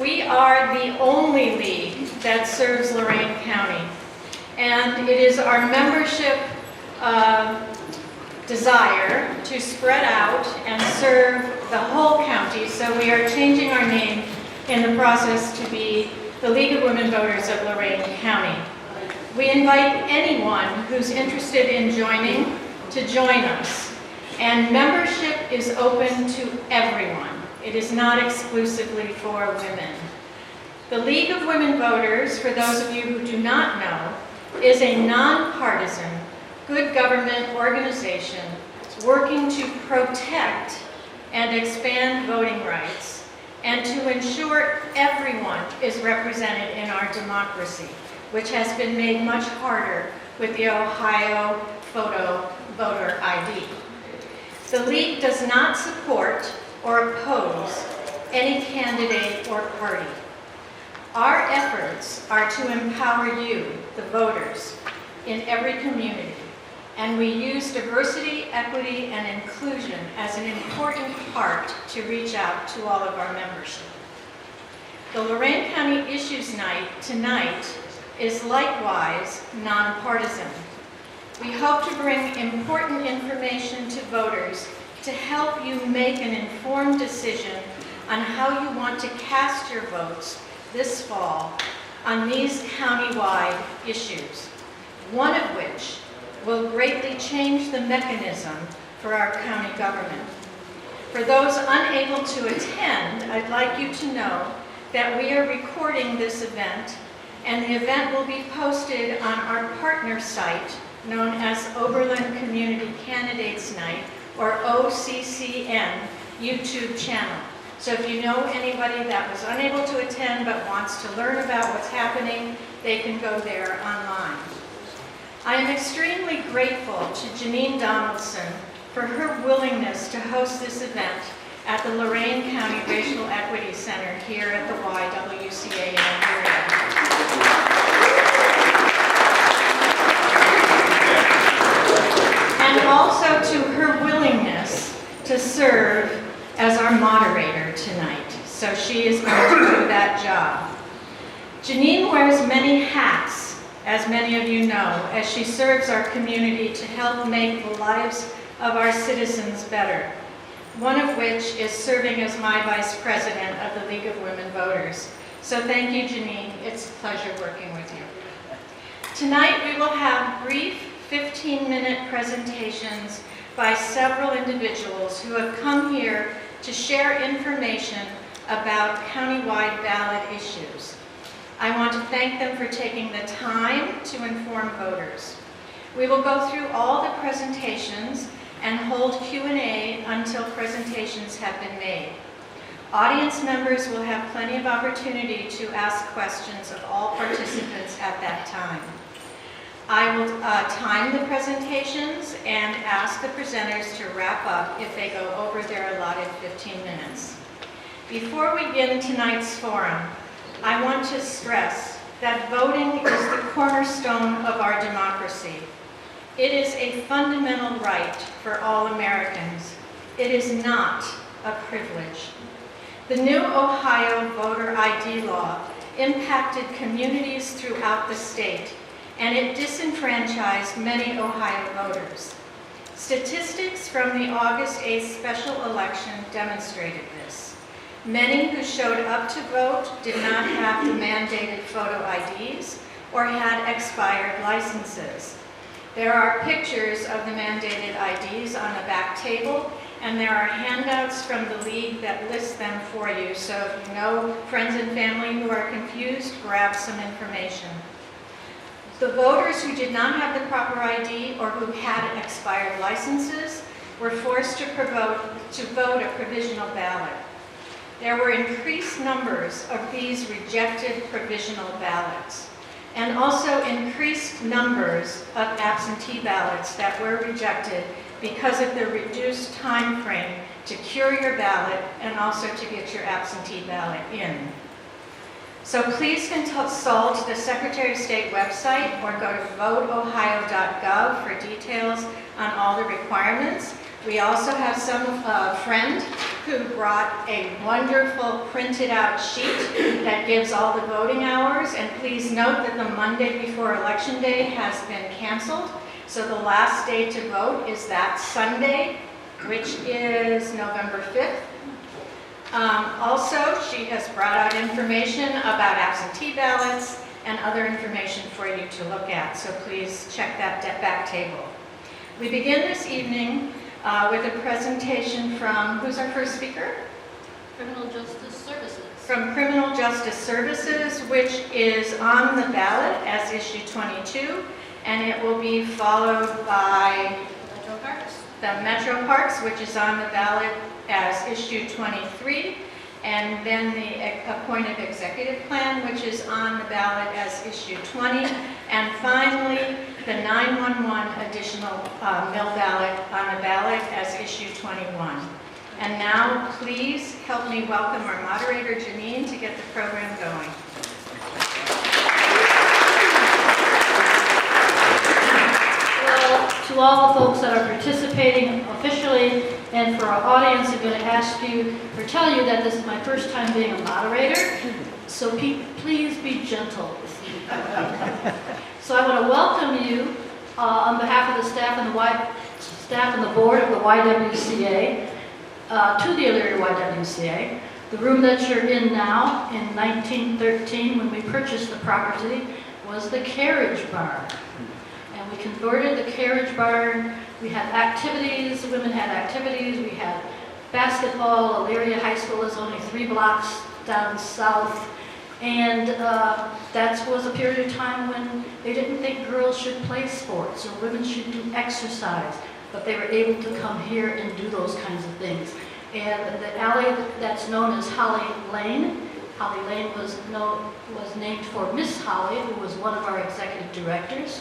We are the only league that serves Lorain County, and it is our membership desire to spread out and serve the whole county, so we are changing our name in the process to be the League of Women Voters of Lorain County. We invite anyone who's interested in joining to join us, and membership is open to everyone. It is not exclusively for women. The League of Women Voters, for those of you who do not know, is a nonpartisan, good government organization working to protect and expand voting rights and to ensure everyone is represented in our democracy, which has been made much harder with the Ohio photo voter ID. The League does not support or oppose any candidate or party. Our efforts are to empower you, the voters, in every community, and we use diversity, equity, and inclusion as an important part to reach out to all of our membership. The Lorain County Issues Night tonight is likewise nonpartisan. We hope to bring important information to voters to help you make an informed decision on how you want to cast your votes this fall on these county-wide issues, one of which will greatly change the mechanism for our county government. For those unable to attend, I'd like you to know that we are recording this event, and the event will be posted on our partner site known as Oberlin Community Candidates Night, or OCCN, YouTube channel. So if you know anybody that was unable to attend but wants to learn about what's happening, they can go there online. I am extremely grateful to Janine Donaldson for her willingness to host this event at the Lorain County Racial Equity Center here at the YWCA in Elyria. And also to her willingness to serve as our moderator tonight. So she is going to do that job. Janine wears many hats, as many of you know, as she serves our community to help make the lives of our citizens better, one of which is serving as my vice president of the League of Women Voters. So thank you, Janine. It's a pleasure working with you. Tonight we will have brief 15-minute presentations by several individuals who have come here to share information about countywide ballot issues. I want to thank them for taking the time to inform voters. We will go through all the presentations and hold Q&A until presentations have been made. Audience members will have plenty of opportunity to ask questions of all participants at that time. I will time the presentations and ask the presenters to wrap up if they go over their allotted 15 minutes. Before we begin tonight's forum, I want to stress that voting is the cornerstone of our democracy. It is a fundamental right for all Americans. It is not a privilege. The new Ohio voter ID law impacted communities throughout the state, and it disenfranchised many Ohio voters. Statistics from the August 8th special election demonstrated this. Many who showed up to vote did not have the mandated photo IDs or had expired licenses. There are pictures of the mandated IDs on the back table, and there are handouts from the League that list them for you. So if you know friends and family who are confused, grab some information. The voters who did not have the proper ID or who had expired licenses were forced to vote a provisional ballot. There were increased numbers of these rejected provisional ballots, and also increased numbers of absentee ballots that were rejected because of the reduced time frame to cure your ballot and also to get your absentee ballot in. So please consult the Secretary of State website or go to voteohio.gov for details on all the requirements. We also have some friend who brought a wonderful printed out sheet that gives all the voting hours. And please note that the Monday before Election Day has been canceled. So the last day to vote is that Sunday, which is November 5th. Also, she has brought out information about absentee ballots and other information for you to look at. So please check that back table. We begin this evening with a presentation from, who's our first speaker? Criminal Justice Services. From Criminal Justice Services, which is on the ballot as issue 22, and it will be followed by Metro Parks. the Metro Parks, which is on the ballot as issue 23, and then the appointed executive plan, which is on the ballot as issue 20, and finally the 911 additional mill ballot on the ballot as issue 21. And now please help me welcome our moderator Janine to get the program going. Well, to all the folks that are participating officially, and for our audience, I'm going to ask you or tell you that this is my first time being a moderator, so please be gentle with me. So I want to welcome you on behalf of the staff and the board of the YWCA to the Elyria YWCA. The room that you're in now, in 1913, when we purchased the property, was the carriage barn. And we converted the carriage barn. We had activities, the women had activities, we had basketball. Elyria High School is only 3 blocks down south. And that was a period of time when they didn't think girls should play sports or women should do exercise, but they were able to come here and do those kinds of things. And the alley that's known as Holly Lane was named for Miss Holly, who was one of our executive directors.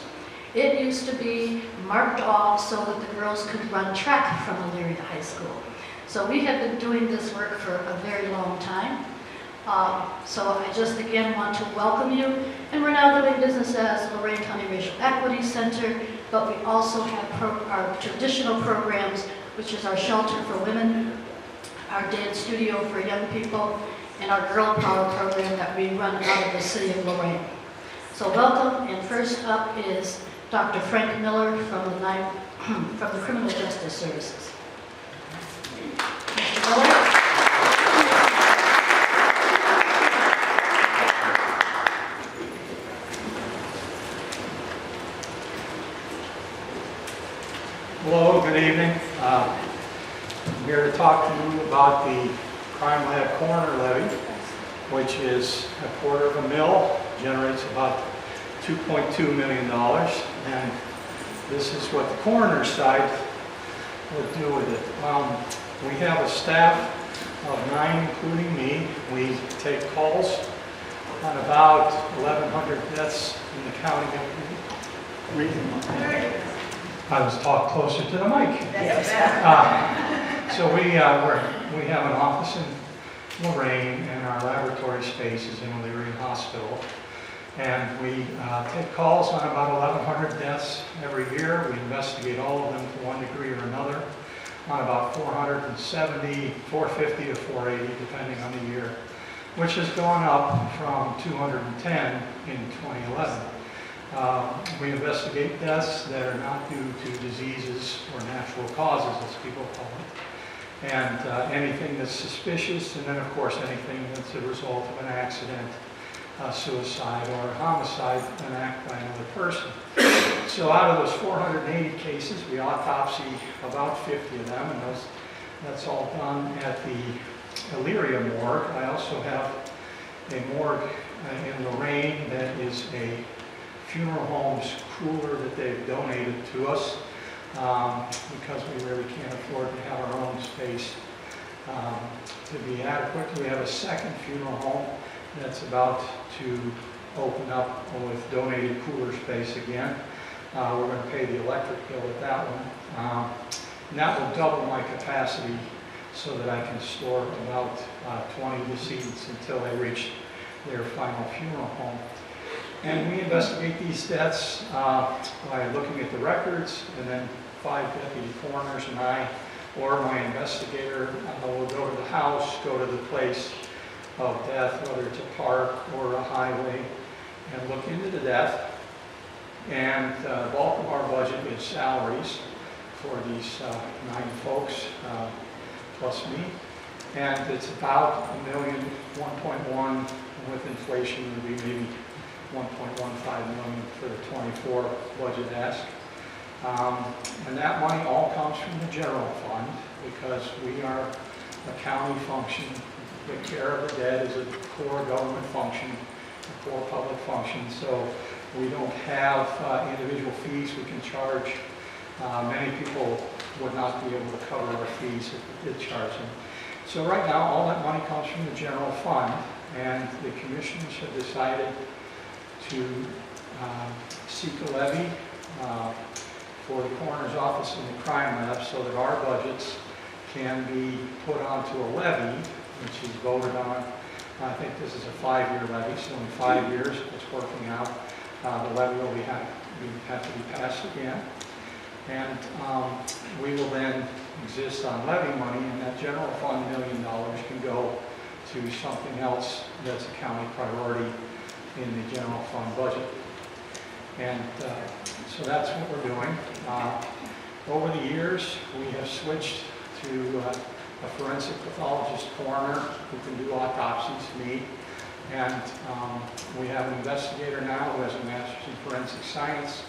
It used to be marked off so that the girls could run track from Elyria High School. So we have been doing this work for a very long time. So I just again want to welcome you. And we're now doing business as Lorain County Racial Equity Center, but we also have our traditional programs, which is our shelter for women, our dance studio for young people, and our Girl Power program that we run out of the city of Lorain. So welcome, and first up is Dr. Frank Miller from the Criminal Justice Services. Mr. Miller? Hello, good evening. I'm here to talk to you about the Crime Lab Coroner Levy, which is $0.25 mil, generates about $2.2 million, and this is what the coroner's side would do with it. We have a staff of 9, including me. We take calls on about 1,100 deaths in the county. I was talk closer to the mic. So we have an office in Lorain, and our laboratory space is in Elyria Hospital. And we take calls on about 1,100 deaths every year. We investigate all of them to one degree or another on about 470, 450 to 480, depending on the year, which has gone up from 210 in 2011. We investigate deaths that are not due to diseases or natural causes, as people call it, and anything that's suspicious, and then of course anything that's a result of an accident, suicide, or a homicide, an act by another person. So out of those 480 cases, we autopsy about 50 of them, and that's all done at the Elyria morgue. I also have a morgue in Lorain that is a funeral home's cooler that they've donated to us because we really can't afford to have our own space to be adequate. We have a second funeral home that's about to open up with donated cooler space again. We're going to pay the electric bill at that one. And that will double my capacity so that I can store about 20 decedents until they reach their final funeral home. And we investigate these deaths by looking at the records, and then 5 deputy coroners and I or my investigator will go to the house, go to the place of death, whether it's a park or a highway, and look into the death. And the bulk of our budget is salaries for these 9 folks, plus me. And it's about $1 million, 1.1, with inflation would be maybe 1.15 million for the 24 budget ask. And that money all comes from the general fund because we are a county function. The care of the dead is a core government function, a core public function. So we don't have individual fees we can charge. Many people would not be able to cover our fees if we did charge them. So right now, all that money comes from the general fund, and the commissioners have decided to seek a levy for the coroner's office and the crime lab so that our budgets can be put onto a levy, which is voted on. I think this is a 5-year levy, so in 5 years it's working out. The levy will have to be passed again. And we will then exist on levy money, and that general fund $1 million can go to something else that's a county priority in the general fund budget. And so that's what we're doing. Over the years, we have switched to a forensic pathologist coroner who can do autopsies, me. And we have an investigator now who has a master's in forensic science.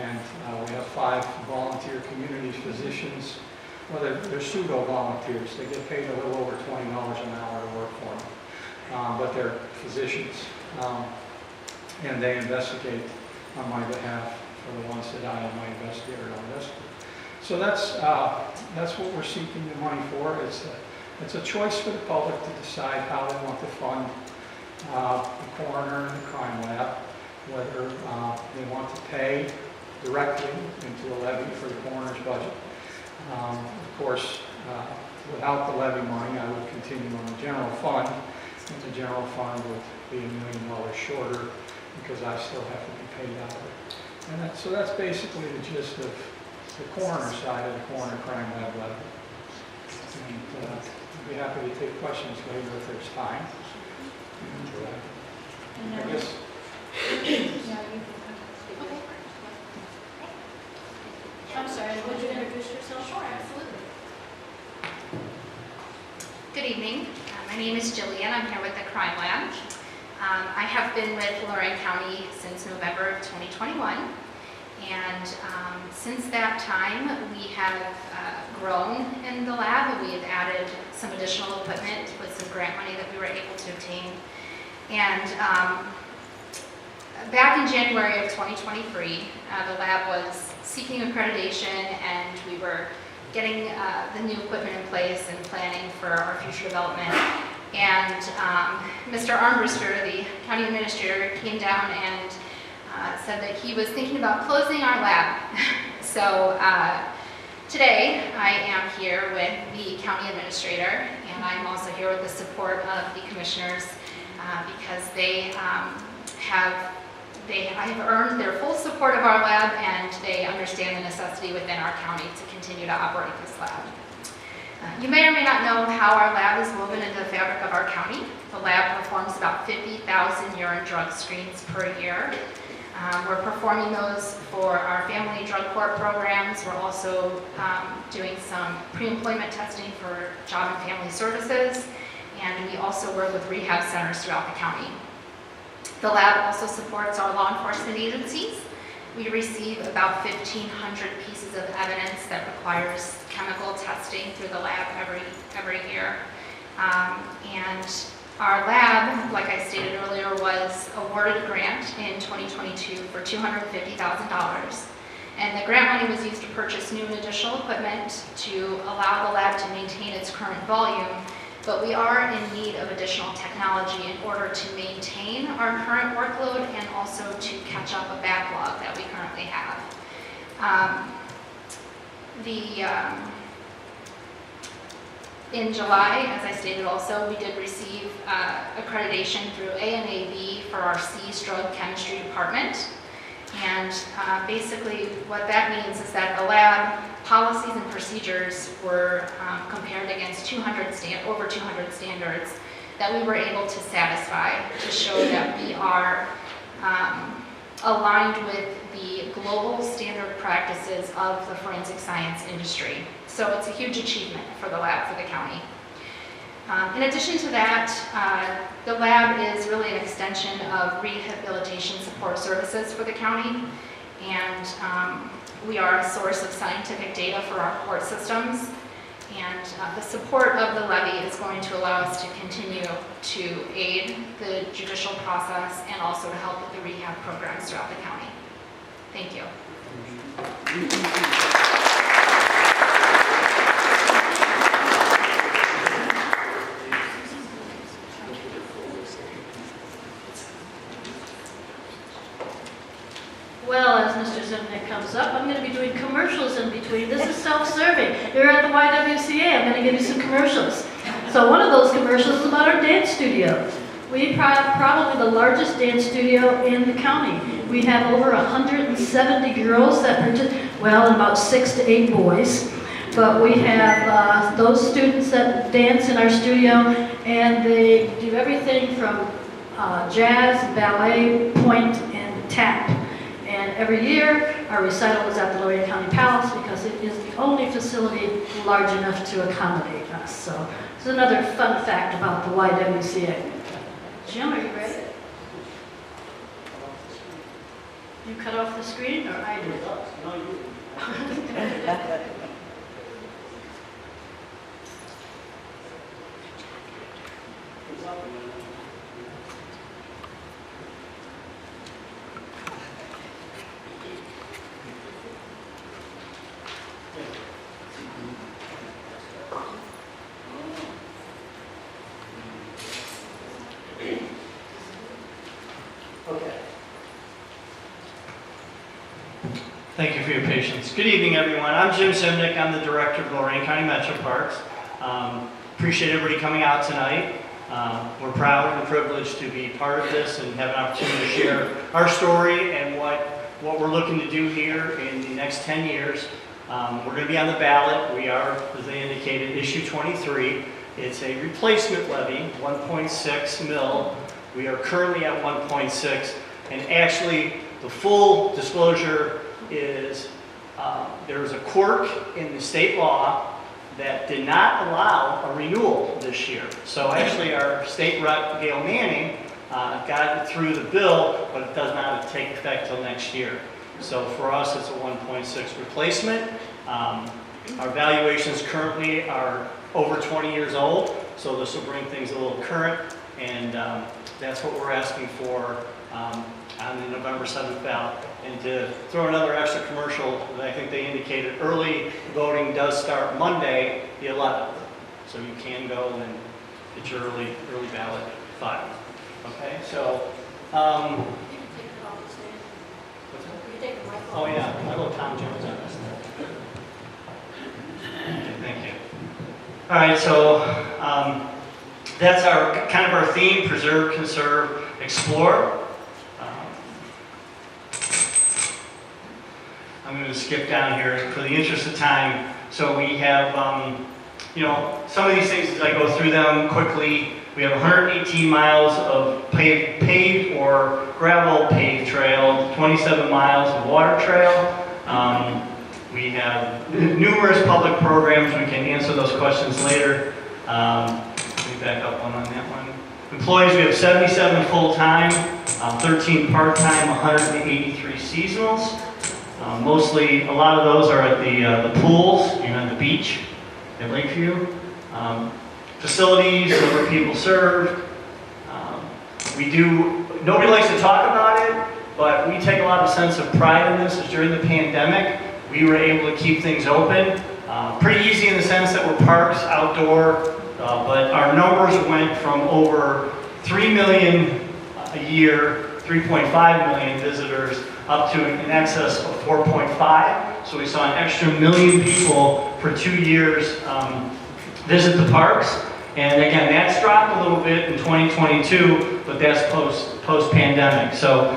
And we have 5 volunteer community physicians. Well, they're pseudo-volunteers. They get paid a little over $20 an hour to work for them. But they're physicians. And they investigate on my behalf for the ones that I and my investigator don't investigate. So that's what we're seeking the money for. It's a choice for the public to decide how they want to fund the coroner and the crime lab, whether they want to pay directly into a levy for the coroner's budget. Of course, without the levy money, I would continue on the general fund, and the general fund would be $1 million shorter because I still have to be paid out of it. And so that's basically the gist of the coroner side of the coroner crime lab levy. And I'd be happy to take questions later if there's time. And, I guess. I'm sorry, would you introduce yourself? Sure, absolutely. Good evening. My name is Jillian. I'm here with the Crime Lab. I have been with Lorain County since November of 2021. And since that time, we have grown in the lab. We have added some additional equipment with some grant money that we were able to obtain. And back in January of 2023, the lab was seeking accreditation, and we were getting the new equipment in place and planning for our future development. And Mr. Armbruster, the county administrator, came down and said that he was thinking about closing our lab. So today I am here with the county administrator, and I'm also here with the support of the commissioners because I have earned their full support of our lab, and they understand the necessity within our county to continue to operate this lab. You may or may not know how our lab is woven into the fabric of our county. The lab performs about 50,000 urine drug screens per year. We're performing those for our family drug court programs. We're also doing some pre-employment testing for job and family services, and we also work with rehab centers throughout the county. The lab also supports our law enforcement agencies. We receive about 1,500 pieces of evidence that requires chemical testing through the lab every year. And our lab, like I stated earlier, was awarded a grant in 2022 for $250,000. And the grant money was used to purchase new and additional equipment to allow the lab to maintain its current volume. But we are in need of additional technology in order to maintain our current workload and also to catch up a backlog that we currently have. In July, as I stated also, we did receive accreditation through ANAB for our C's drug chemistry department. And basically what that means is that the lab policies and procedures were compared against over 200 standards that we were able to satisfy to show that we are aligned with the global standard practices of the forensic science industry. So it's a huge achievement for the lab for the county. In addition to that, the lab is really an extension of rehabilitation support services for the county, and we are a source of scientific data for our court systems, and the support of the levy is going to allow us to continue to aid the judicial process and also to help with the rehab programs throughout the county. Thank you. Well, as Mr. Zimnick comes up, I'm going to be doing commercials in between. This is self-serving. You're at the YWCA. I'm going to give you some commercials. So one of those commercials is about our dance studio. We have probably the largest dance studio in the county. We have over 170 girls that participate, well, and about 6 to 8 boys. But we have those students that dance in our studio, and they do everything from jazz, ballet, point, and tap. And every year, our recital is at the Lorain County Palace because it is the only facility large enough to accommodate us. So it's another fun fact about the YWCA. Jim, are you ready? You cut off the screen, or I did? No, you. Okay. Thank you for your patience. Good evening, everyone. I'm Jim Zimnick. I'm the director of Lorain County Metro Parks. Appreciate everybody coming out tonight. We're proud and privileged to be part of this and have an opportunity to share our story and what we're looking to do here in the next 10 years. We're going to be on the ballot. We are, as they indicated, issue 23. It's a replacement levy, 1.6 mil. We are currently at 1.6, and actually the full disclosure is there's a quirk in the state law that did not allow a renewal this year. So actually our state rep, Gail Manning, got it through the bill, but it does not take effect till next year. So for us, it's a 1.6 replacement. Our valuations currently are over 20 years old, so this will bring things a little current, and that's what we're asking for on the November 7th ballot. And to throw another extra commercial, I think they indicated early voting does start Monday, the 11th. So you can go and get your early ballot filed. Okay, so, You can take it off the stage. what's that? You can take the mic off. Oh yeah, my little Tom Jones on this. Okay, thank you. All right, so that's our kind of our theme: preserve, conserve, explore. I'm going to skip down here for the interest of time. So we have, some of these things as I go through them quickly. We have 118 miles of paved or gravel paved trail, 27 miles of water trail. We have numerous public programs. We can answer those questions later. Let me back up on that one. Employees, we have 77 full-time, 13 part-time, 183 seasonals. Mostly, a lot of those are at the pools and on the beach at Lakeview. Facilities, number of people served. Nobody likes to talk about it, but we take a lot of sense of pride in this. As during the pandemic, we were able to keep things open. Pretty easy in the sense that we're parks, outdoor, but our numbers went from over 3 million a year, 3.5 million visitors, up to in excess of 4.5. So we saw an extra 1 million people for 2 years visit the parks. And again, that's dropped a little bit in 2022, but that's post-pandemic. So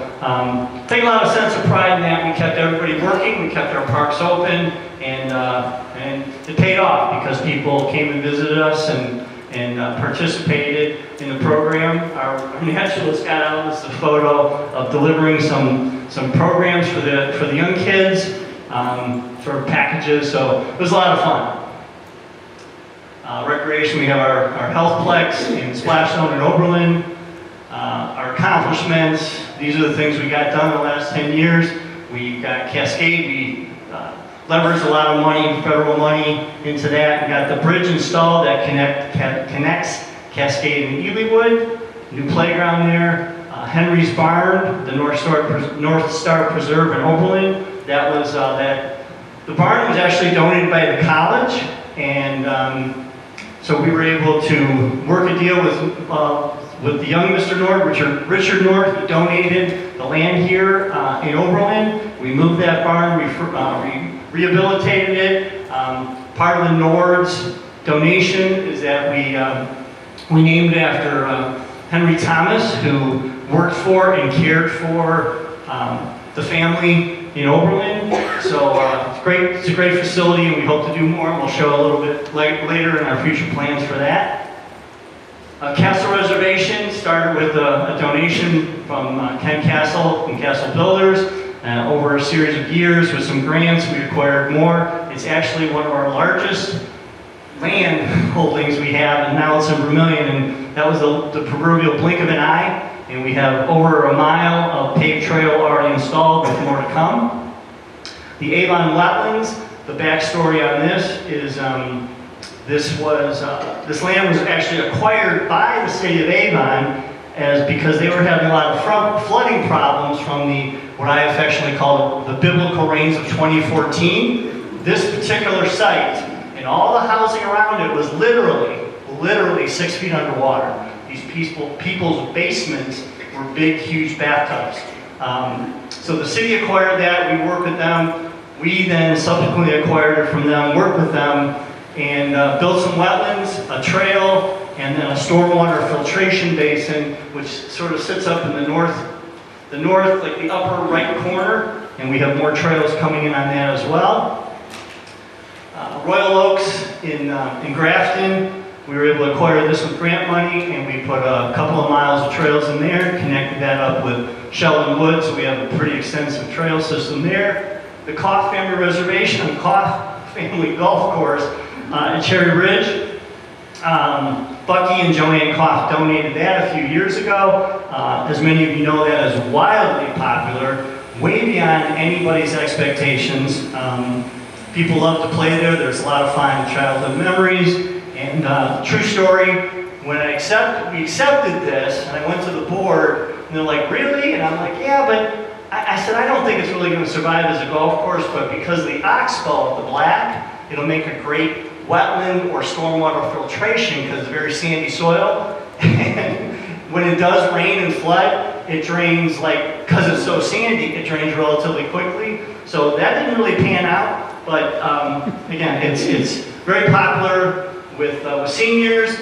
take a lot of sense of pride in that. We kept everybody working, we kept our parks open, and it paid off because people came and visited us and participated in the program. Our naturalist got out us a photo of delivering some programs for the young kids, for packages, so it was a lot of fun. Recreation, we have our Healthplex in Splash Zone in Oberlin. Our accomplishments, these are the things we got done in the last 10 years. We got Cascade, we leveraged a lot of money, federal money, into that. We got the bridge installed that connects Cascade and Elywood. New playground there. Henry's Barn, the North Star Preserve in Oberlin. That was the barn was actually donated by the college, and so we were able to work a deal with the young Mr. Nord, Richard Nord. He donated the land here in Oberlin. We moved that barn, we rehabilitated it. Part of the Nord's donation is that we named after Henry Thomas, who worked for and cared for the family in Oberlin. So it's great. It's a great facility, and we hope to do more. We'll show a little bit later in our future plans for that. Castle Reservation started with a donation from Ken Castle and Castle Builders. Over a series of years with some grants, we acquired more. It's actually one of our largest land holdings we have, and now it's in Vermillion, and that was the proverbial blink of an eye, and we have over a mile of paved trail already installed with more to come. The Avon Wetlands, the backstory on this is this land was actually acquired by the city of Avon because they were having a lot of flooding problems from what I affectionately call the biblical rains of 2014. This particular site and all the housing around it was literally 6 feet underwater. These people's basements were big, huge bathtubs. So the city acquired that, we worked with them. We then subsequently acquired it from them, worked with them, and built some wetlands, a trail, and then a stormwater filtration basin, which sort of sits up in the north, like the upper right corner, and we have more trails coming in on that as well. Royal Oaks in Grafton, we were able to acquire this with grant money, and we put a couple of miles of trails in there, connected that up with Sheldon Woods, so we have a pretty extensive trail system there. The Koff Family Reservation and Koff Family Golf Course at Cherry Ridge. Bucky and Joanne Koff donated that a few years ago. As many of you know, that is wildly popular, way beyond anybody's expectations. People love to play there. There's a lot of fun childhood memories. And true story, when we accepted this, and I went to the board, and they're like, really? And I'm like, yeah, but I said, I don't think it's really going to survive as a golf course, but because of the oxbow, the black, it'll make a great wetland or stormwater filtration because it's very sandy soil. And when it does rain and flood, it drains because it's so sandy, it drains relatively quickly. So that didn't really pan out, but again, it's very popular with seniors.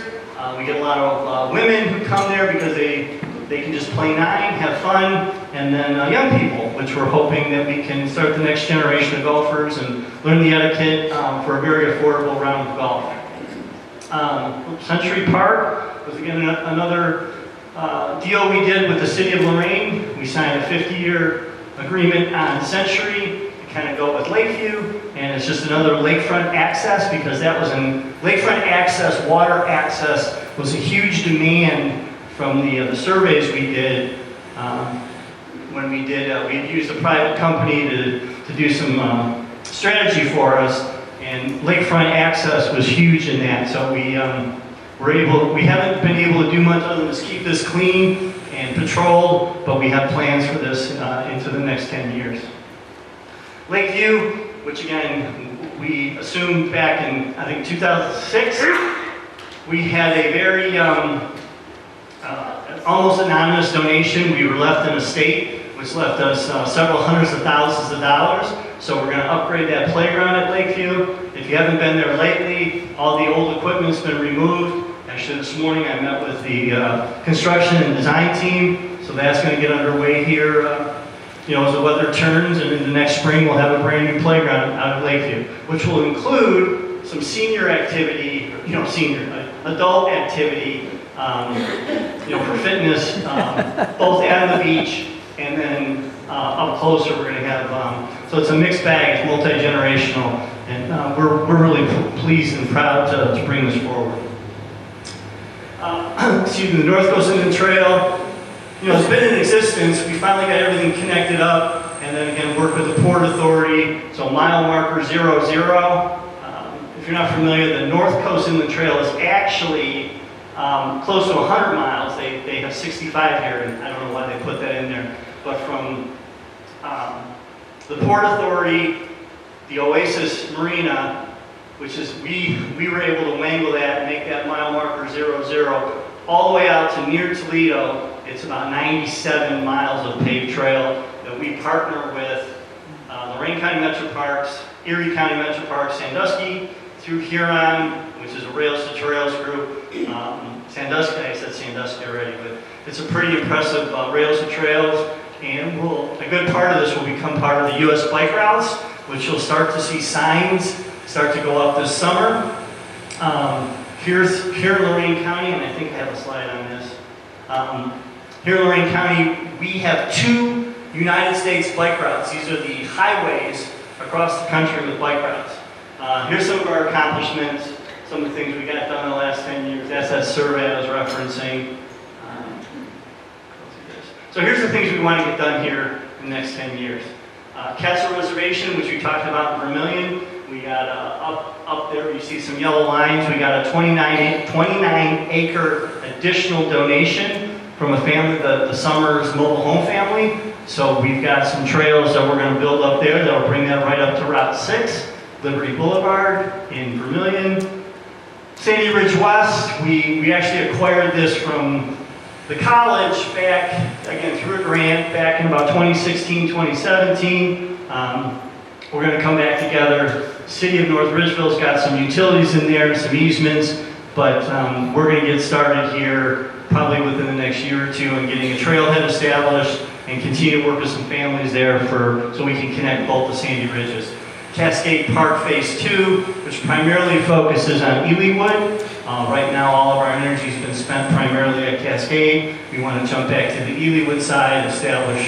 We get a lot of women who come there because they can just play nine, have fun, and then young people, which we're hoping that we can start the next generation of golfers and learn the etiquette for a very affordable round of golf. Century Park was again another deal we did with the city of Lorraine. We signed a 50-year agreement on Century to kind of go with Lakeview, and it's just another lakefront access because that was lakefront access, water access was a huge demand from the surveys we did. When we had used a private company to do some strategy for us, and lakefront access was huge in that. So we haven't been able to do much other than just keep this clean and patrolled, but we have plans for this into the next 10 years. Lakeview, which again, we assumed back in, I think, 2006, we had a very almost anonymous donation. We were left an estate, which left us several hundreds of thousands of dollars. So we're going to upgrade that playground at Lakeview. If you haven't been there lately, all the old equipment's been removed, and Actually, this morning I met with the construction and design team, so that's going to get underway here, as the weather turns, and in the next spring we'll have a brand new playground out of Lakeview, which will include some senior activity, adult activity, for fitness, both at the beach and then up closer we're going to have, so it's a mixed bag, it's multi-generational, and we're really pleased and proud to bring this forward. The North Coast Inland Trail, it's been in existence. We finally got everything connected up, and then again work with the Port Authority. So mile marker 00. If you're not familiar, the North Coast Inland Trail is actually close to 100 miles. They have 65 here, and I don't know why they put that in there. But from the Port Authority, the Oasis Marina, which is, we were able to wangle that and make that mile marker 00, all the way out to near Toledo. It's about 97 miles of paved trail that we partner with Lorain County Metro Parks, Erie County Metro Parks, Sandusky, through Huron, which is a Rails to Trails group. Sandusky, I said Sandusky already, but it's a pretty impressive Rails to Trails, and a good part of this will become part of the U.S. bike routes, which you'll start to see signs start to go up this summer. Here in Lorain County, and I think I have a slide on this. Here in Lorain County, we have 2 United States bike routes. These are the highways across the country with bike routes. Here's some of our accomplishments, some of the things we got done in the last 10 years. That's that survey I was referencing. So here's the things we want to get done here in the next 10 years. Castle Reservation, which we talked about in Vermilion. We got up there, you see some yellow lines. We got a 29 acre additional donation from a family, the Summers mobile home family. So we've got some trails that we're going to build up there that will bring that right up to Route 6, Liberty Boulevard in Vermilion. Sandy Ridge West, we actually acquired this from the college back, again, through a grant back in about 2016, 2017. We're going to come back together. City of North Ridgeville's got some utilities in there, some easements, but we're going to get started here probably within the next year or two and getting a trailhead established and continue to work with some families there so we can connect both the Sandy Ridges. Cascade Park Phase 2, which primarily focuses on Elywood. Right now all of our energy has been spent primarily at Cascade. We want to jump back to the Elywood side, establish,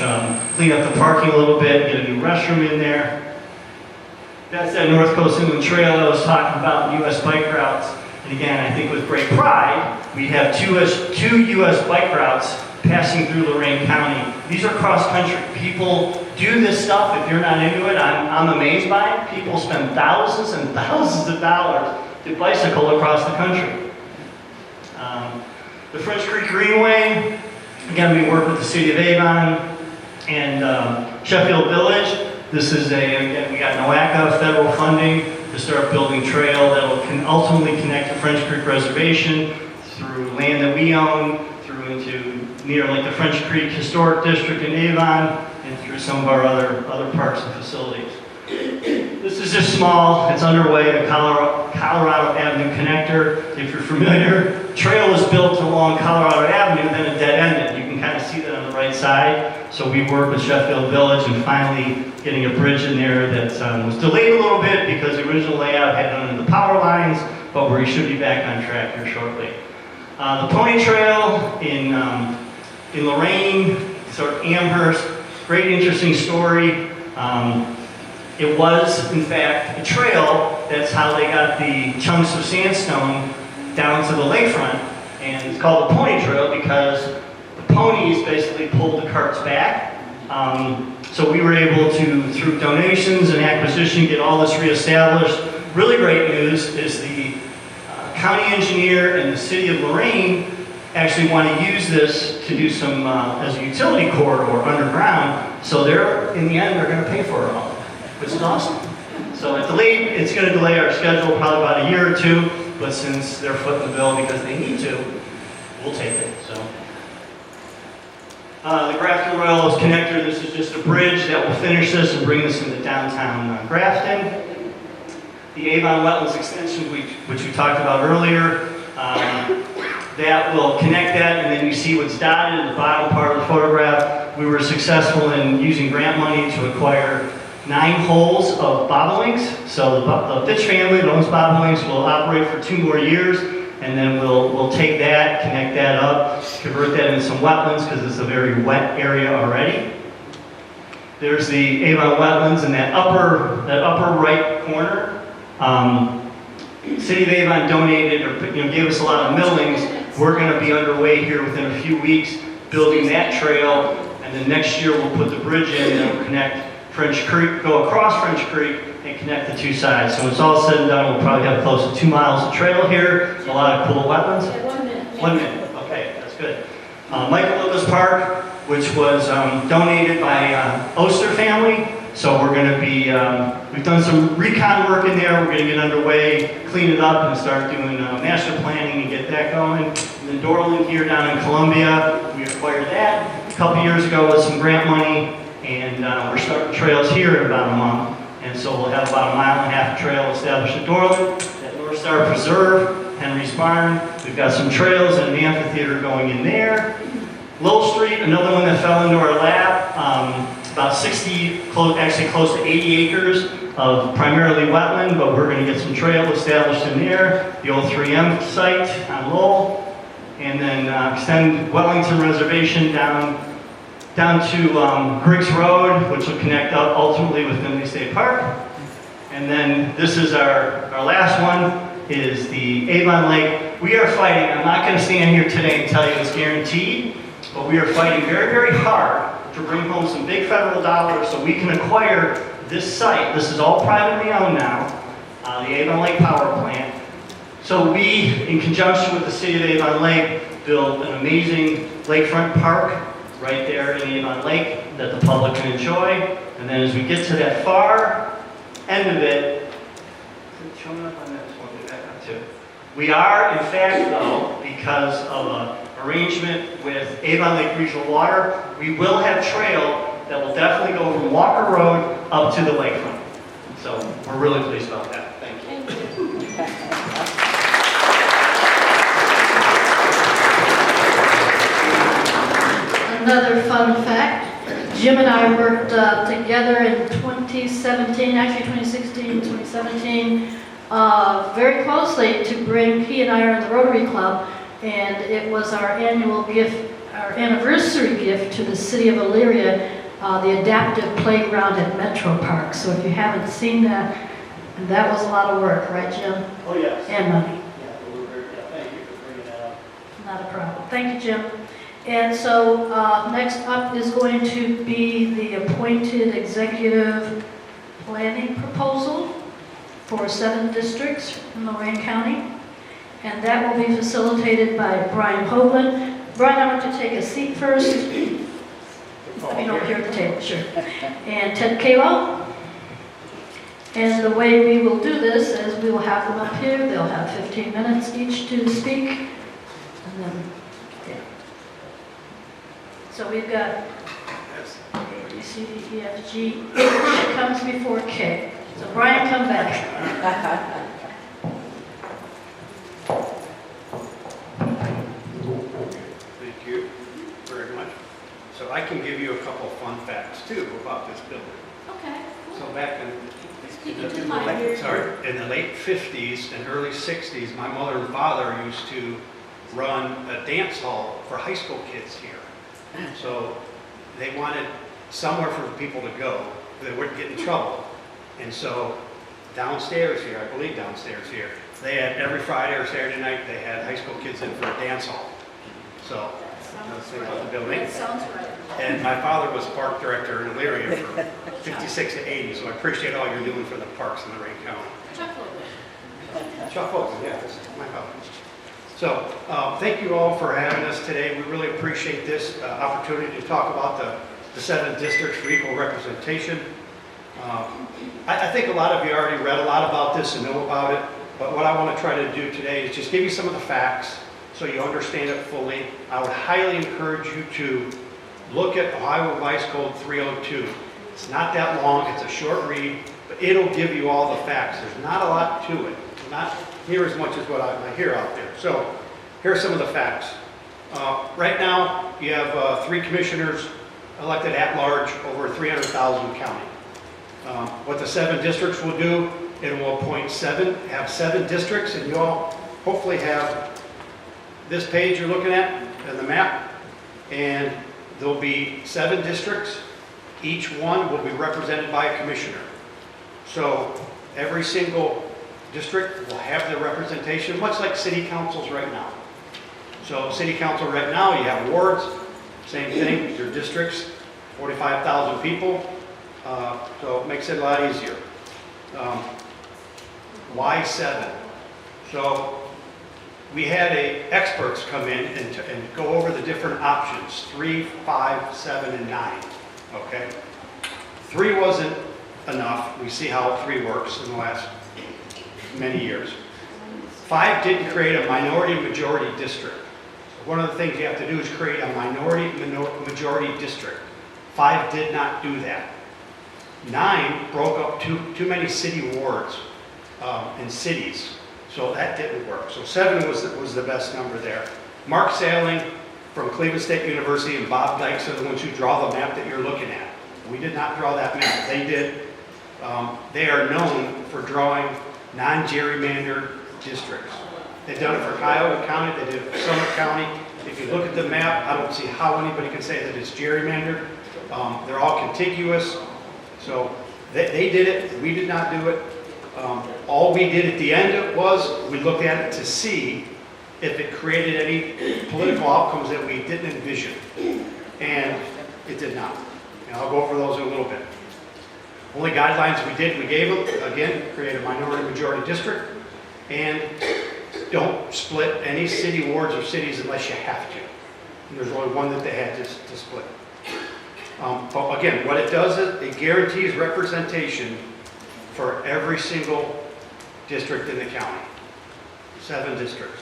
clean up the parking a little bit, get a new restroom in there. That's that North Coast Inland Trail I was talking about, U.S. bike routes. And again, I think with great pride, we have two U.S. bike routes passing through Lorain County. These are cross-country. People do this stuff. If you're not into it, I'm amazed by it. People spend thousands and thousands of dollars to bicycle across the country. The French Creek Greenway, again, we work with the City of Avon and Sheffield Village. This is again, we got NOACA federal funding to start building trail that will ultimately connect the French Creek Reservation through land that we own, through into near like the French Creek Historic District in Avon, and through some of our other parks and facilities. This is just small. It's underway, the Colorado Avenue connector. If you're familiar, trail was built along Colorado Avenue, then it dead-ended. You can kind of see that on the right side. So we worked with Sheffield Village and finally getting a bridge in there that was delayed a little bit because the original layout had none of the power lines, but we should be back on track here shortly. The Pony Trail in Lorain, sort of Amherst, great interesting story. It was, in fact, a trail. That's how they got the chunks of sandstone down to the lakefront. And it's called the Pony Trail because the ponies basically pulled the carts back. So we were able to, through donations and acquisition, get all this reestablished. Really great news is the county engineer and the city of Lorain actually want to use this to do some, as a utility corridor underground. So in the end, they're going to pay for it all, which is awesome. So it's going to delay our schedule probably about a year or two, but since they're footing the bill because they need to, we'll take it. So the Grafton Royals connector, this is just a bridge that will finish this and bring this into downtown Grafton. The Avon Wetlands extension, which we talked about earlier, that will connect that, and then you see what's dotted in the bottom part of the photograph. We were successful in using grant money to acquire 9 holes of bobolinks. So the Fitch family that owns bobolinks will operate for 2 more years, and then we'll take that, connect that up, convert that into some wetlands because it's a very wet area already. There's the Avon wetlands in that upper right corner. City of Avon donated or gave us a lot of millings. We're going to be underway here within a few weeks building that trail, and then next year we'll put the bridge in and we'll connect French Creek, go across French Creek and connect the 2 sides. So when it's all said and done, we'll probably have close to 2 miles of trail here, a lot of cool wetlands. 1 minute. 1 minute, okay, that's good. Michael Lewis Park, which was donated by Oster family. So we're going to be, we've done some recon work in there. We're going to get underway, clean it up, and start doing master planning and get that going. And then Dorland here down in Columbia, we acquired that a couple years ago with some grant money, and we're starting trails here in about a month. And so we'll have about 1.5 miles of trail established at Dorland, at North Star Preserve, Henry's Barn. We've got some trails and an amphitheater going in there. Lowell Street, another one that fell into our lap. About 60, actually close to 80 acres of primarily wetland, but we're going to get some trail established in there. The old 3M site on Lowell, and then extend Wellington Reservation down to Griggs Road, which will connect up ultimately with Finley State Park. And then this is our last one, is the Avon Lake. We are fighting, I'm not going to stand here today and tell you it's guaranteed, but we are fighting very, very hard to bring home some big federal dollars so we can acquire this site. This is all privately owned now, the Avon Lake Power Plant. So we, in conjunction with the City of Avon Lake, build an amazing lakefront park right there in Avon Lake that the public can enjoy. And then as we get to that far end of it, is it showing up on that? We'll do that now too. We are, in fact, though, because of an arrangement with Avon Lake Regional Water, we will have trail that will definitely go from Walker Road up to the lakefront. So we're really pleased about that. Thank you. Another fun fact, Jim and I worked together in 2017, actually 2016, 2017, very closely to bring, he and I are in the Rotary Club, and it was our annual gift, our anniversary gift to the city of Elyria, the adaptive playground at Metro Park. So if you haven't seen that, that was a lot of work, right, Jim? Oh, yes. And money. Thank you for bringing that up. Not a problem. Thank you, Jim. And so next up is going to be the appointed executive planning proposal for 7 districts in Lorain County. And that will be facilitated by Brian Hoagland. Brian, I want you to take a seat first. Let me know here at the table, sure. And Ted Kalo. And the way we will do this is we will have them up here. They'll have 15 minutes each to speak. And then, yeah. So we've got A, B, C, D, E, F, G. H comes before K. So Brian, come back. Thank you very much. So I can give you a couple fun facts too about this building. Okay. So back Speak into the mic. in the late 50s and early 60s, my mother and father used to run a dance hall for high school kids here. So they wanted somewhere for people to go. They wouldn't get in trouble. And so downstairs here, I believe downstairs here, they had every Friday or Saturday night, they had high school kids in for a dance hall. So let's think about the building. That sounds right. And my father was park director in Elyria for 56 to 80, so I appreciate all you're doing for the parks in Lorain County. Chuck Hoagland, yeah, this is my father. So thank you all for having us today. We really appreciate this opportunity to talk about the 7 districts for equal representation. I think a lot of you already read a lot about this and know about it, but what I want to try to do today is just give you some of the facts so you understand it fully. I would highly encourage you to look at Ohio Revised Code 302. It's not that long, it's a short read, but it'll give you all the facts. There's not a lot to it, not near as much as what I hear out there. So here are some of the facts. Right now, you have 3 commissioners elected at large over 300,000 county. What the 7 districts will do, it will appoint 7 districts, and you all hopefully have this page you're looking at and the map, and there'll be 7 districts. Each one will be represented by a commissioner. So every single district will have their representation, much like city councils right now. So city council right now, you have wards, same thing, your districts, 45,000 people, so it makes it a lot easier. Why 7? So we had experts come in and go over the different options, 3, 5, 7, and 9, okay? 3 wasn't enough. We see how 3 works in the last many years. 5 didn't create a minority-majority district. One of the things you have to do is create a minority-majority district. 5 did not do that. 9 broke up too many city wards and cities, so that didn't work. So 7 was the best number there. Mark Saling from Cleveland State University and Bob Dykes are the ones who draw the map that you're looking at. We did not draw that map. They did. They are known for drawing non-gerrymandered districts. They've done it for Cuyahoga County, they did it for Summit County. If you look at the map, I don't see how anybody can say that it's gerrymandered. They're all contiguous. So they did it, we did not do it. All we did at the end was we looked at it to see if it created any political outcomes that we didn't envision. And it did not. And I'll go over those in a little bit. Only guidelines we gave them, again, create a minority-majority district, and don't split any city wards or cities unless you have to. And there's only one that they had to split. But again, what it does is it guarantees representation for every single district in the county. 7 districts.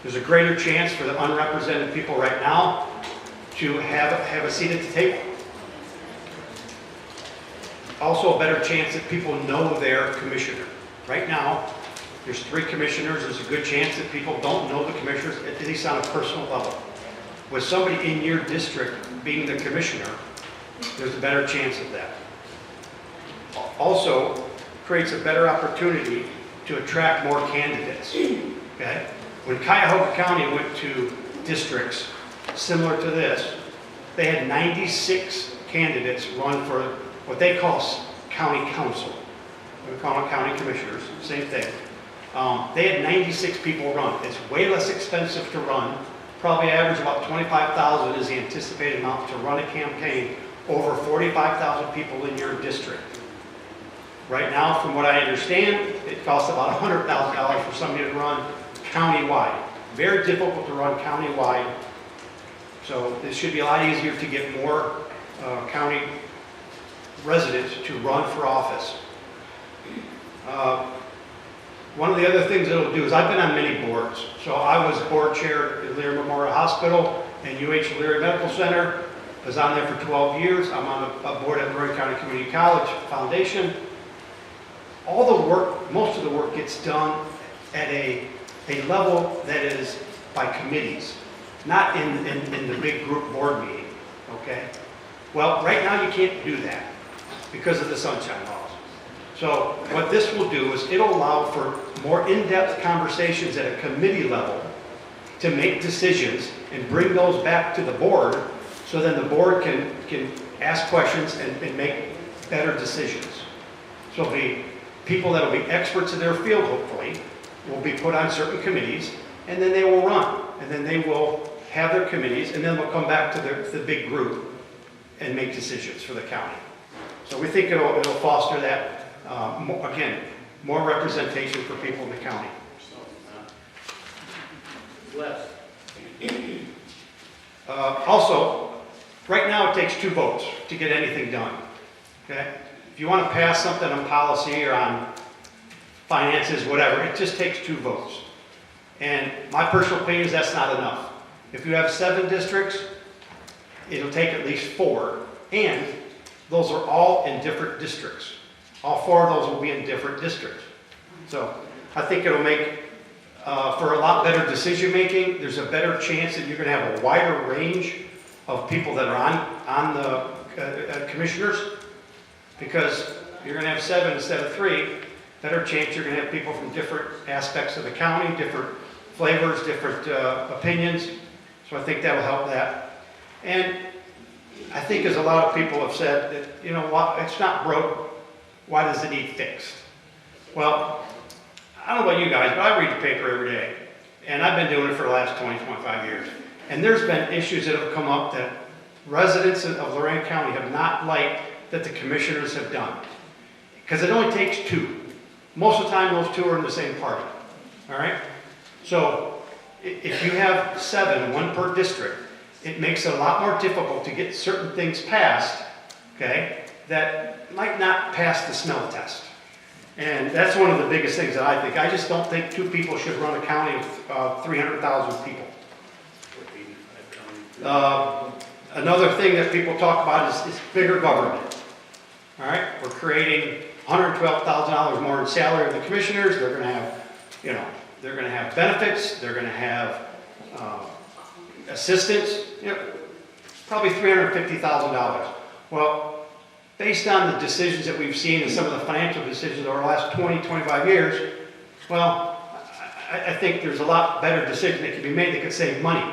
There's a greater chance for the unrepresented people right now to have a seat at the table. Also a better chance that people know their commissioner. Right now, there's 3 commissioners. There's a good chance that people don't know the commissioners, at least on a personal level. With somebody in your district being the commissioner, there's a better chance of that. Also, creates a better opportunity to attract more candidates. Okay? When Cuyahoga County went to districts similar to this, they had 96 candidates run for what they call county council. We call them county commissioners, same thing. They had 96 people run. It's way less expensive to run. Probably average about $25,000 is the anticipated amount to run a campaign over 45,000 people in your district. Right now, from what I understand, it costs about $100,000 for somebody to run countywide. Very difficult to run countywide. So this should be a lot easier to get more county residents to run for office. One of the other things it'll do is I've been on many boards. So I was board chair at Leary Memorial Hospital and UH Leary Medical Center. I was on there for 12 years. I'm on a board at Lorain County Community College Foundation. All the work, most of the work gets done at a level that is by committees, not in the big group board meeting, okay? Well, right now you can't do that because of the sunshine laws. So what this will do is it'll allow for more in-depth conversations at a committee level to make decisions and bring those back to the board so then the board can ask questions and make better decisions. So the people that will be experts in their field, hopefully, will be put on certain committees, and then they will run, and then they will have their committees, and then they'll come back to the big group and make decisions for the county. So we think it'll foster that, again, more representation for people in the county. Also, right now it takes 2 votes to get anything done. Okay? If you want to pass something on policy or on finances, whatever, it just takes 2 votes. And my personal opinion is that's not enough. If you have 7 districts, it'll take at least 4. And those are all in different districts. All 4 of those will be in different districts. So I think it'll make for a lot better decision-making. There's a better chance that you're going to have a wider range of people that are on the commissioners, because you're going to have 7 instead of 3. Better chance you're going to have people from different aspects of the county, different flavors, different opinions. So I think that'll help that. And I think, as a lot of people have said, that, you know what, it's not broke. Why does it need fixed? Well, I don't know about you guys, but I read the paper every day. And I've been doing it for the last 20, 25 years. And there's been issues that have come up that residents of Lorain County have not liked that the commissioners have done. Because it only takes 2. Most of the time, those 2 are in the same party. All right? So if you have 7, 1 per district, it makes it a lot more difficult to get certain things passed, okay, that might not pass the smell test. And that's one of the biggest things that I think. I just don't think 2 people should run a county of 300,000 people. Another thing that people talk about is bigger government. All right? We're creating $112,000 more in salary of the commissioners. They're going to have, you know, they're going to have benefits. They're going to have assistance. You know, probably $350,000. Well, based on the decisions that we've seen and some of the financial decisions over the last 20, 25 years, well, I think there's a lot better decision that can be made that could save money.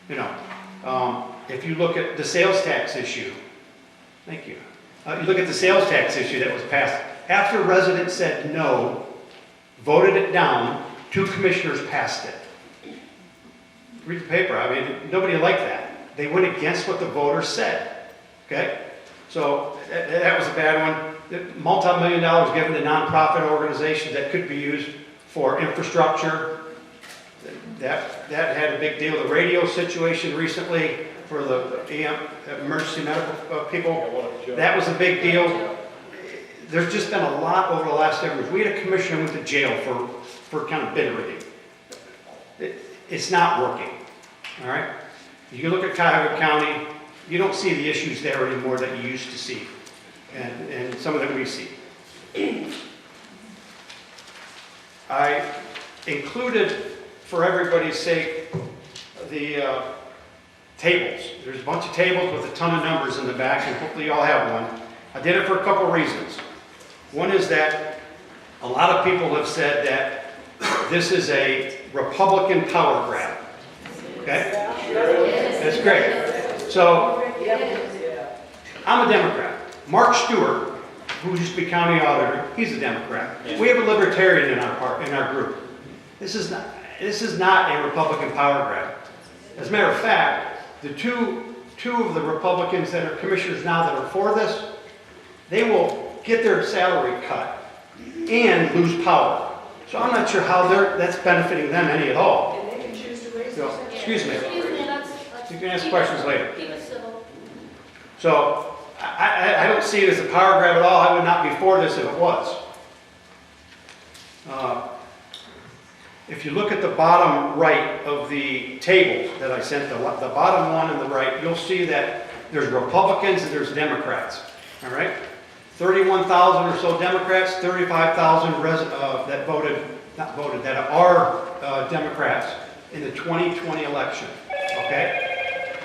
You know, if you look at the sales tax issue, thank you. You look at the sales tax issue that was passed. After residents said no, voted it down, 2 commissioners passed it. Read the paper. I mean, nobody liked that. They went against what the voters said. Okay? So that was a bad one. Multi-million dollars given to nonprofit organizations that could be used for infrastructure. That had a big deal. The radio situation recently for the emergency medical people, that was a big deal. There's just been a lot over the last 7 years. We had a commissioner who went to jail for kind of bid rigging. It's not working. All right? You look at Cuyahoga County, you don't see the issues there anymore that you used to see, and some of them we see. I included, for everybody's sake, the tables. There's a bunch of tables with a ton of numbers in the back, and hopefully you all have one. I did it for a couple reasons. One is that a lot of people have said that this is a Republican power grab. Okay? That's great. So, I'm a Democrat. Mark Stewart, who used to be county auditor, he's a Democrat. We have a libertarian in our group. This is not a Republican power grab. As a matter of fact, the two of the Republicans that are commissioners now that are for this, they will get their salary cut and lose power. So I'm not sure how that's benefiting them any at all. And they can choose to raise So, their excuse me. that's. You can ask questions later. Keep it civil. So I don't see it as a power grab at all. I would not be for this if it was. If you look at the bottom right of the table that I sent, the bottom one on the right, you'll see that there's Republicans and there's Democrats. All right? 31,000 or so Democrats, 35,000 that are Democrats in the 2020 election. Okay?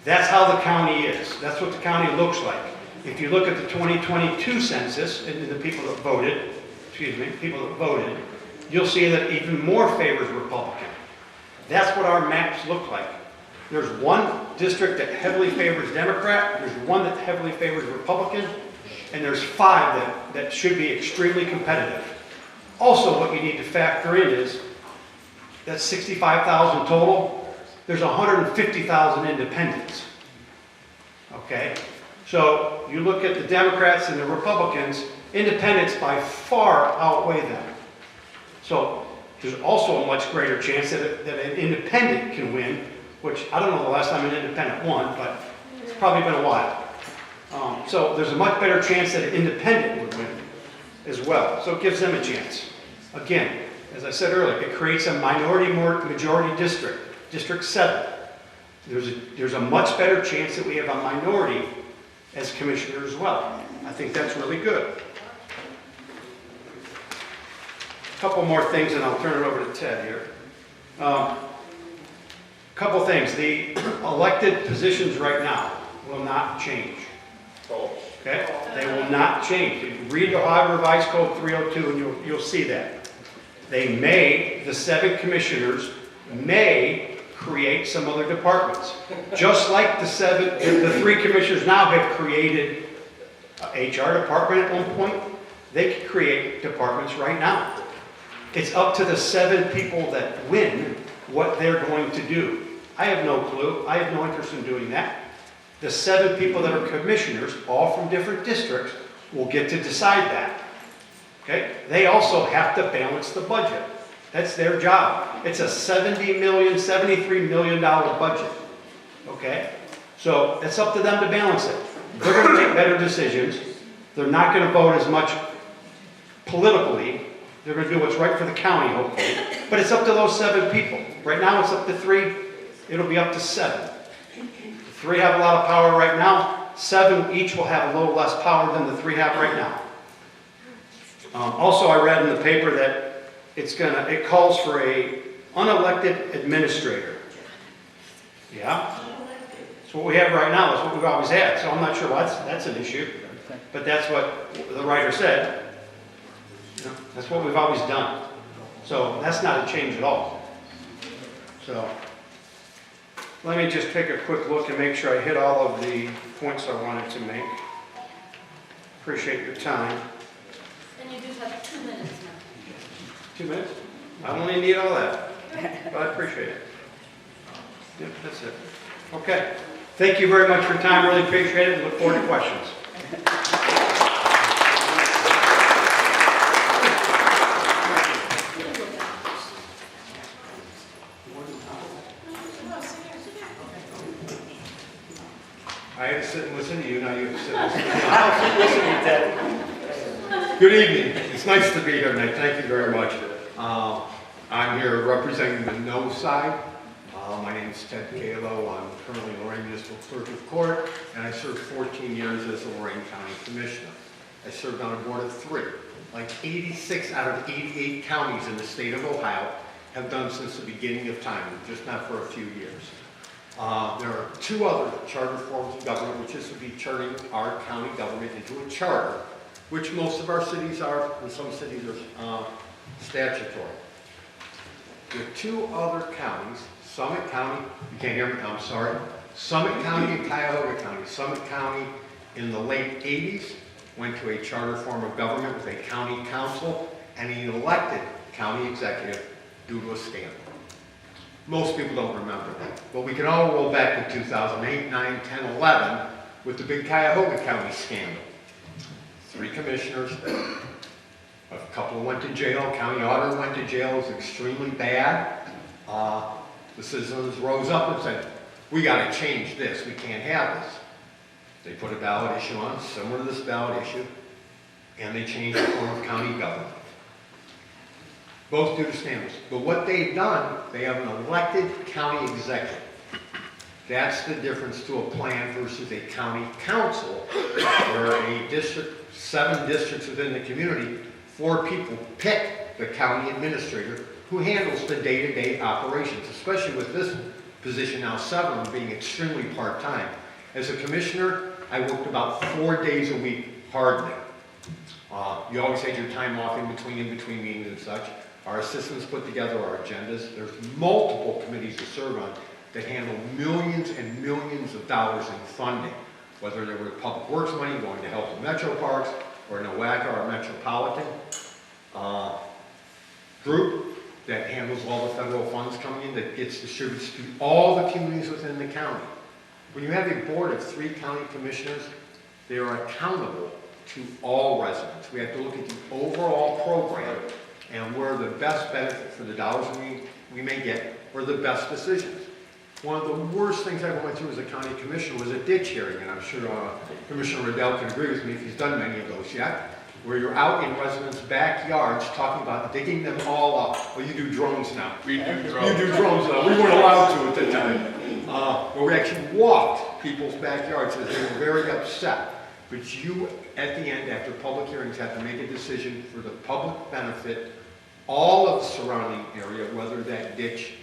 That's how the county is. That's what the county looks like. If you look at the 2022 census and the people that voted, you'll see that even more favors Republican. That's what our maps look like. There's one district that heavily favors Democrat, there's one that heavily favors Republican, and there's 5 that should be extremely competitive. Also, what you need to factor in is that's 65,000 total. There's 150,000 independents. Okay? So you look at the Democrats and the Republicans, independents by far outweigh them. So there's also a much greater chance that an independent can win, which I don't know the last time an independent won, but it's probably been a while. So there's a much better chance that an independent would win as well. So it gives them a chance. Again, as I said earlier, it creates a minority-majority district, District 7. There's a much better chance that we have a minority as commissioner as well. I think that's really good. couple more things and I'll turn it over to Ted here. Couple things. The elected positions right now will not change. Okay? They will not change. If you read the Ohio Revised Code 302 and you'll see that. The 7 commissioners may create some other departments. Just like the 3 commissioners now have created an HR department at one point, they can create departments right now. It's up to the 7 people that win what they're going to do. I have no clue. I have no interest in doing that. The 7 people that are commissioners, all from different districts, will get to decide that. Okay? They also have to balance the budget. That's their job. It's a $73 million budget. Okay? So it's up to them to balance it. They're going to make better decisions. They're not going to vote as much politically. They're going to do what's right for the county, hopefully. But it's up to those 7 people. Right now it's up to 3. It'll be up to 7. 3 have a lot of power right now. 7 each will have a little less power than the 3 have right now. Also, I read in the paper that it calls for a unelected administrator. Yeah? So what we have right now is what we've always had. So I'm not sure why that's an issue. But that's what the writer said. You know, that's what we've always done. So that's not a change at all. So let me just take a quick look and make sure I hit all of the points I wanted to make. Appreciate your time. And you do have 2 minutes now. 2 minutes? I don't even need all that, but I appreciate it. Yep, that's it. Okay. Thank you very much for your time. Really appreciate it. Look forward to questions. I had to sit and listen to you, now you have to sit and listen to me. Good evening. It's nice to be here tonight. Thank you very much. I'm here representing the no side. My name is Ted Kalo. I'm currently Lorraine Municipal Clerk of Court, and I served 14 years as a Lorain County Commissioner. I served on a board of 3. Like 86 out of 88 counties in the state of Ohio have done since the beginning of time, just not for a few years. There are 2 other charter forms of government, which is to be turning our county government into a charter, which most of our cities are, and some cities are statutory. There are 2 other counties, Summit County, you can't hear me, I'm sorry, Summit County and Cuyahoga County. Summit County in the late 80s went to a charter form of government with a county council and an elected county executive due to a scandal. Most people don't remember that, but we can all roll back to 2008, 9, 10, 11 with the big Cuyahoga County scandal. 3 commissioners, a couple went to jail, county auditor went to jail, it was extremely bad. The citizens rose up and said, we got to change this, we can't have this. They put a ballot issue on, similar to this ballot issue, and they changed the form of county government. Both due to scandals. But what they've done, they have an elected county executive. That's the difference to a plan versus a county council, where a district, 7 districts within the community, 4 people pick the county administrator who handles the day-to-day operations, especially with this position now, 7 being extremely part-time. As a commissioner, I worked about 4 days a week, hardly. You always had your time off in between meetings and such. Our assistants put together our agendas. There's multiple committees to serve on that handle millions and millions of dollars in funding, whether they were public works money going to help the metro parks or NOACA or Metropolitan group that handles all the federal funds coming in that gets distributed to all the communities within the county. When you have a board of 3 county commissioners, they are accountable to all residents. We have to look at the overall program and where the best benefit for the dollars we may get, or the best decisions. One of the worst things I ever went through as a county commissioner was a ditch hearing, and I'm sure Commissioner Riddell can agree with me if he's done many of those yet, where you're out in residents' backyards talking about digging them all up. Well, you do drones now. We do drones. You do drones now. We weren't allowed to at the time. Where we actually walked people's backyards because they were very upset. But you, at the end, after public hearings, have to make a decision for the public benefit all of the surrounding area, whether that ditch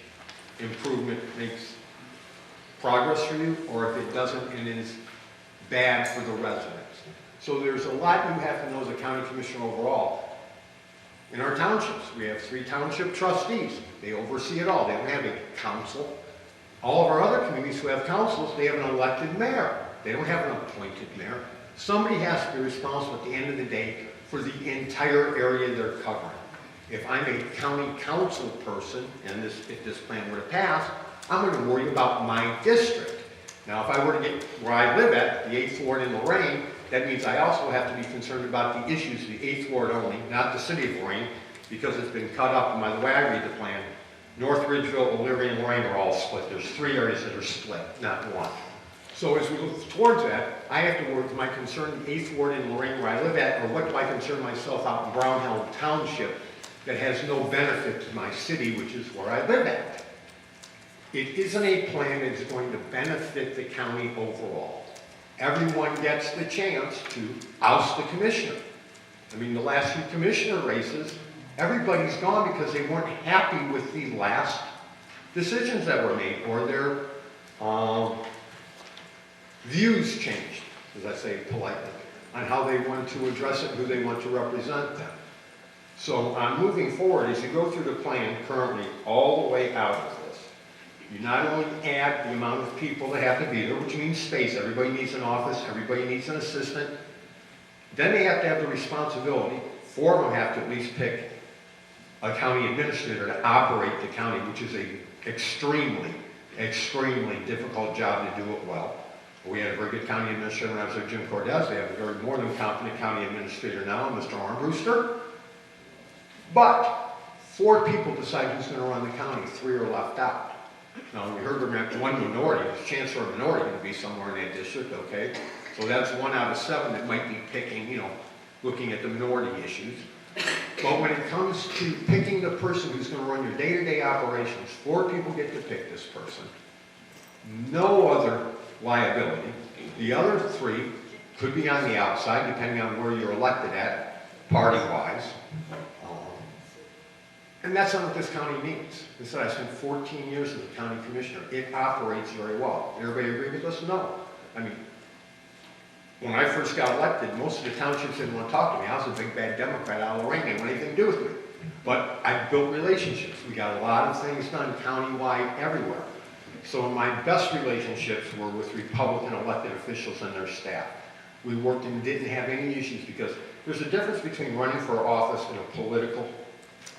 improvement makes progress for you, or if it doesn't and is bad for the residents. So there's a lot you have to know as a county commissioner overall. In our townships, we have 3 township trustees. They oversee it all. They don't have a council. All of our other communities who have councils, they have an elected mayor. They don't have an appointed mayor. Somebody has to be responsible at the end of the day for the entire area they're covering. If I'm a county council person, and if this plan were to pass, I'm going to worry about my district. Now, if I were to get where I live at, the 8th Ward in Lorraine, that means I also have to be concerned about the issues of the 8th Ward only, not the city of Lorraine, because it's been cut up, and by the way I read the plan, North Ridgeville, Elyria, and Lorraine are all split. There's 3 areas that are split, not one. So as we look towards that, I have to work with my concern, the 8th Ward in Lorraine where I live at, or what do I concern myself out in Brown Hill Township that has no benefit to my city, which is where I live at. It isn't a plan that's going to benefit the county overall. Everyone gets the chance to oust the commissioner. I mean, the last few commissioner races, everybody's gone because they weren't happy with the last decisions that were made, or their views changed, as I say politely, on how they want to address it, who they want to represent them. So moving forward, as you go through the plan currently all the way out of this, you not only add the amount of people that have to be there, which means space, everybody needs an office, everybody needs an assistant, then they have to have the responsibility, 4 of them have to at least pick a county administrator to operate the county, which is an extremely, extremely difficult job to do it well. We had a very good county administrator when I was there, Jim Cordes. They have a very more than competent county administrator now, Mr. Armbruster. But 4 people decide who's going to run the county, 3 are left out. Now, we heard we're going to have 1 minority. There's a chance for a minority to be somewhere in that district, okay? So that's 1 out of 7 that might be picking, you know, looking at the minority issues. But when it comes to picking the person who's going to run your day-to-day operations, 4 people get to pick this person. No other liability. The other 3 could be on the outside, depending on where you're elected at, party-wise. And that's not what this county needs. Instead, I spent 14 years as a county commissioner. It operates very well. Everybody agree with us? No. I mean, when I first got elected, most of the townships didn't want to talk to me. I was a big bad Democrat out of Lorraine. They didn't want anything to do with me. But I built relationships. We got a lot of things done countywide everywhere. So my best relationships were with Republican elected officials and their staff. We worked and didn't have any issues because there's a difference between running for office in a political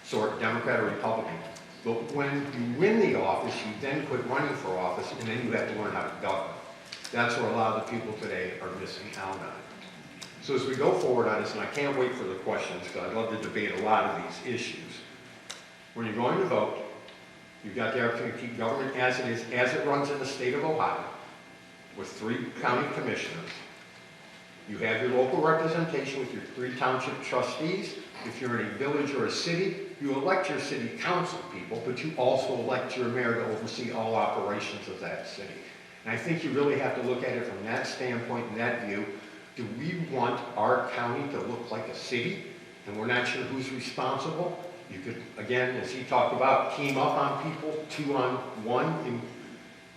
sort, Democrat or Republican. But when you win the office, you then quit running for office, and then you have to learn how to govern. That's where a lot of the people today are missing out on. So as we go forward on this, and I can't wait for the questions, because I'd love to debate a lot of these issues. When you're going to vote, you've got the opportunity to keep government as it is, as it runs in the state of Ohio, with 3 county commissioners. You have your local representation with your 3 township trustees. If you're in a village or a city, you elect your city council people, but you also elect your mayor to oversee all operations of that city. And I think you really have to look at it from that standpoint and that view. Do we want our county to look like a city, and we're not sure who's responsible? You could, again, as he talked about, team up on people, 2 on 1, and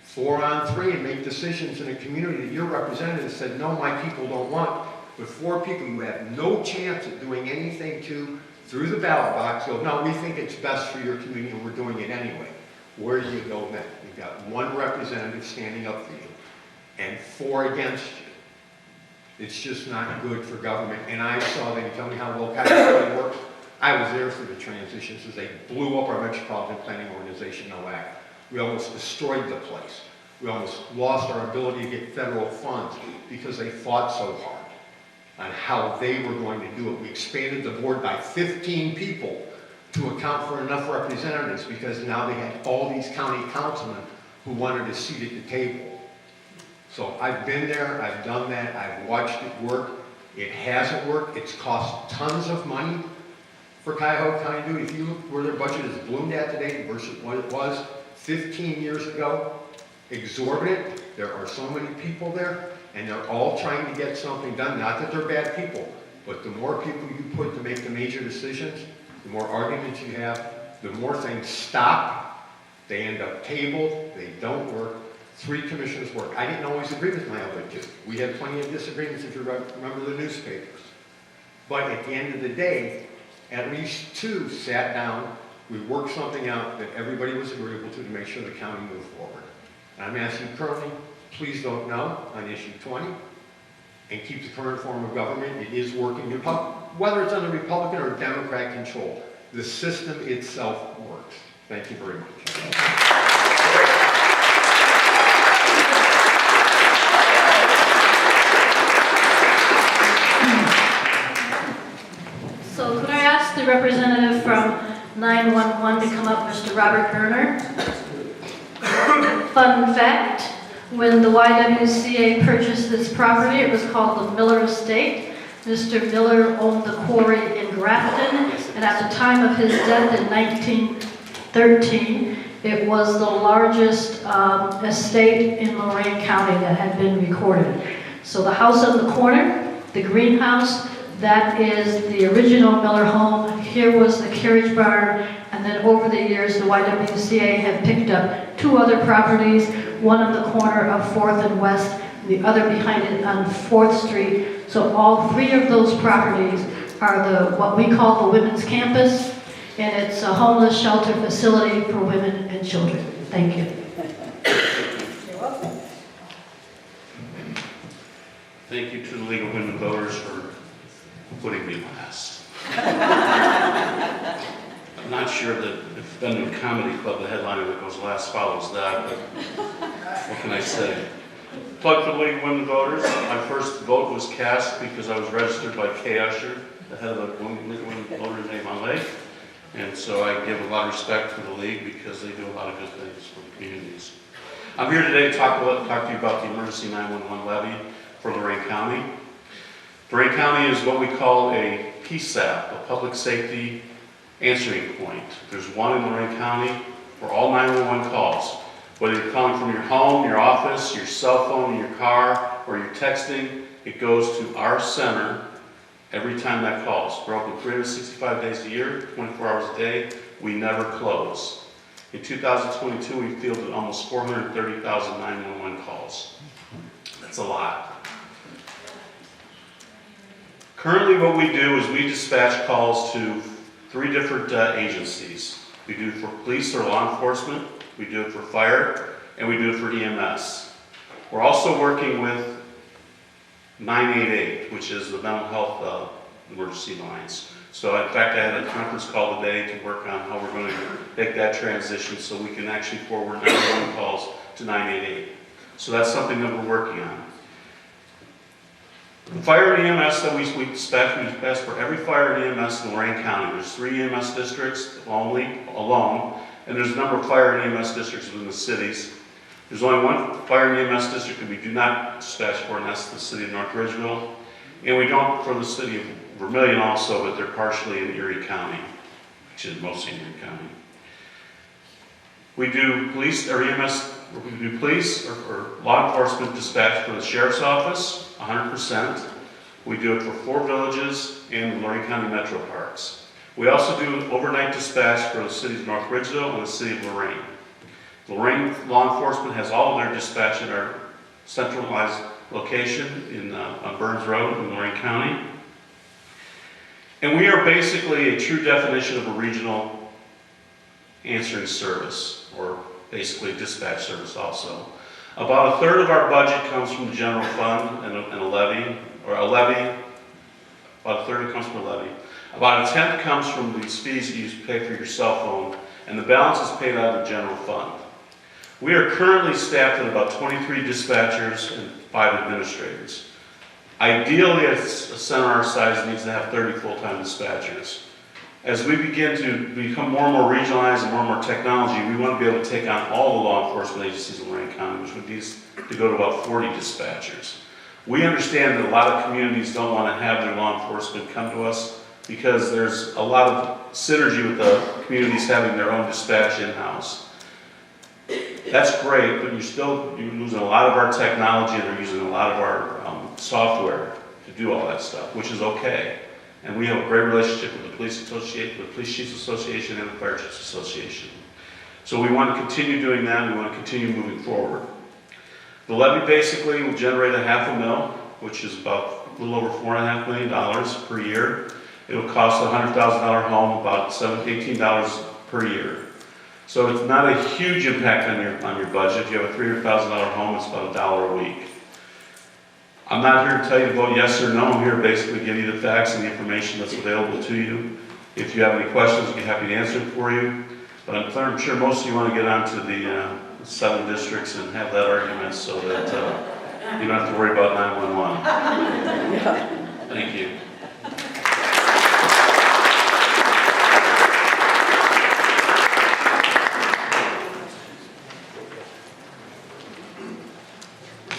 4 on 3, and make decisions in a community that your representative said, no, my people don't want. But 4 people you have no chance of doing anything to, through the ballot box, go, no, we think it's best for your community and we're doing it anyway. Where do you go then? You've got 1 representative standing up for you and 4 against you. It's just not good for government. And I saw them, tell me how well Cuyahoga works. I was there through the transitions as they blew up our metropolitan planning organization, NOAC. We almost destroyed the place. We almost lost our ability to get federal funds because they fought so hard on how they were going to do it. We expanded the board by 15 people to account for enough representatives because now they had all these county councilmen who wanted a seat at the table. So I've been there, I've done that, I've watched it work. It hasn't worked. It's cost tons of money for Cuyahoga County to do. If you look where their budget is bloomed at today versus what it was 15 years ago, exorbitant. There are so many people there, and they're all trying to get something done. Not that they're bad people, but the more people you put to make the major decisions, the more arguments you have, the more things stop, they end up tabled, they don't work. 3 commissioners work. I didn't always agree with my other 2. We had plenty of disagreements if you remember the newspapers. But at the end of the day, at least 2 sat down, we worked something out that everybody was agreeable to make sure the county moved forward. And I'm asking currently, please vote no on issue 20 and keep the current form of government. It is working, whether it's under Republican or Democrat control. The system itself works. Thank you very much. So could I ask the representative from 911 to come up, Mr. Robert Gerner? Fun fact, when the YWCA purchased this property, it was called the Miller Estate. Mr. Miller owned the quarry in Grafton, and at the time of his death in 1913, it was the largest estate in Lorain County that had been recorded. So the house on the corner, the greenhouse, that is the original Miller home. Here was the carriage barn, and then over the years, the YWCA have picked up 2 other properties, one on the corner of 4th and West, and the other behind it on 4th Street. So all 3 of those properties are what we call the Women's Campus, and it's a homeless shelter facility for women and children. Thank you. You're welcome. Thank you to the League of Women Voters for putting me last. I'm not sure that if been to a comedy club, the headliner that goes last follows that, but what can I say? Plug for the League of Women Voters. My first vote was cast because I was registered by Kay Usher, the head of the League of Women Voters in Avon Lake. And so I give a lot of respect to the League because they do a lot of good things for the communities. I'm here today to talk to you about the emergency 911 levy for Lorain County. Lorain County is what we call a PSAP, a public safety answering point. There's one in Lorain County for all 911 calls. Whether you're calling from your home, your office, your cell phone, your car, or you're texting, it goes to our center every time that calls. We're open 365 days a year, 24 hours a day. We never close. In 2022, we fielded almost 430,000 911 calls. That's a lot. Currently what we do is we dispatch calls to 3 different agencies. We do it for police or law enforcement, we do it for fire, and we do it for EMS. We're also working with 988, which is the mental health emergency lines. So in fact, I had a conference call today to work on how we're going to make that transition so we can actually forward 911 calls to 988. So that's something that we're working on. The fire and EMS that we dispatch for every fire and EMS in Lorain County. There's 3 EMS districts alone, and there's a number of fire and EMS districts within the cities. There's only one fire and EMS district that we do not dispatch for, and that's the city of North Ridgeville. And we don't for the city of Vermillion also, but they're partially in Erie County, which is mostly in Erie County. We do police or EMS, we do police or law enforcement dispatch for the sheriff's office, 100%. We do it for 4 villages and the Lorain County Metro Parks. We also do overnight dispatch for the cities of North Ridgeville and the city of Lorain. Lorain law enforcement has all of their dispatch in our centralized location on Burns Road in Lorain County. And we are basically a true definition of a regional answering service, or basically dispatch service also. About 1/3 of our budget comes from the general fund and a levy, about 1/3 comes from a levy. About 1/10 comes from these fees that you pay for your cell phone, and the balance is paid out of the general fund. We are currently staffed at about 23 dispatchers and 5 administrators. Ideally, a center our size needs to have 30 full-time dispatchers. As we begin to become more and more regionalized and more technology, we want to be able to take on all the law enforcement agencies in Lorain County, which would be to go to about 40 dispatchers. We understand that a lot of communities don't want to have their law enforcement come to us because there's a lot of synergy with the communities having their own dispatch in-house. That's great, but you're losing a lot of our technology and they're using a lot of our software to do all that stuff, which is okay. And we have a great relationship with the Police Chiefs Association and the Fire Chiefs Association. So we want to continue doing that, we want to continue moving forward. The levy basically will generate $500,000, which is about a little over $4.5 million per year. It'll cost a $100,000 home about $18 per year. So it's not a huge impact on your budget. If you have a $300,000 home, it's about $1 a week. I'm not here to tell you to vote yes or no. I'm here to basically give you the facts and the information that's available to you. If you have any questions, I'd be happy to answer them for you. But I'm sure most of you want to get on to the 7 districts and have that argument so that you don't have to worry about 911. Thank you.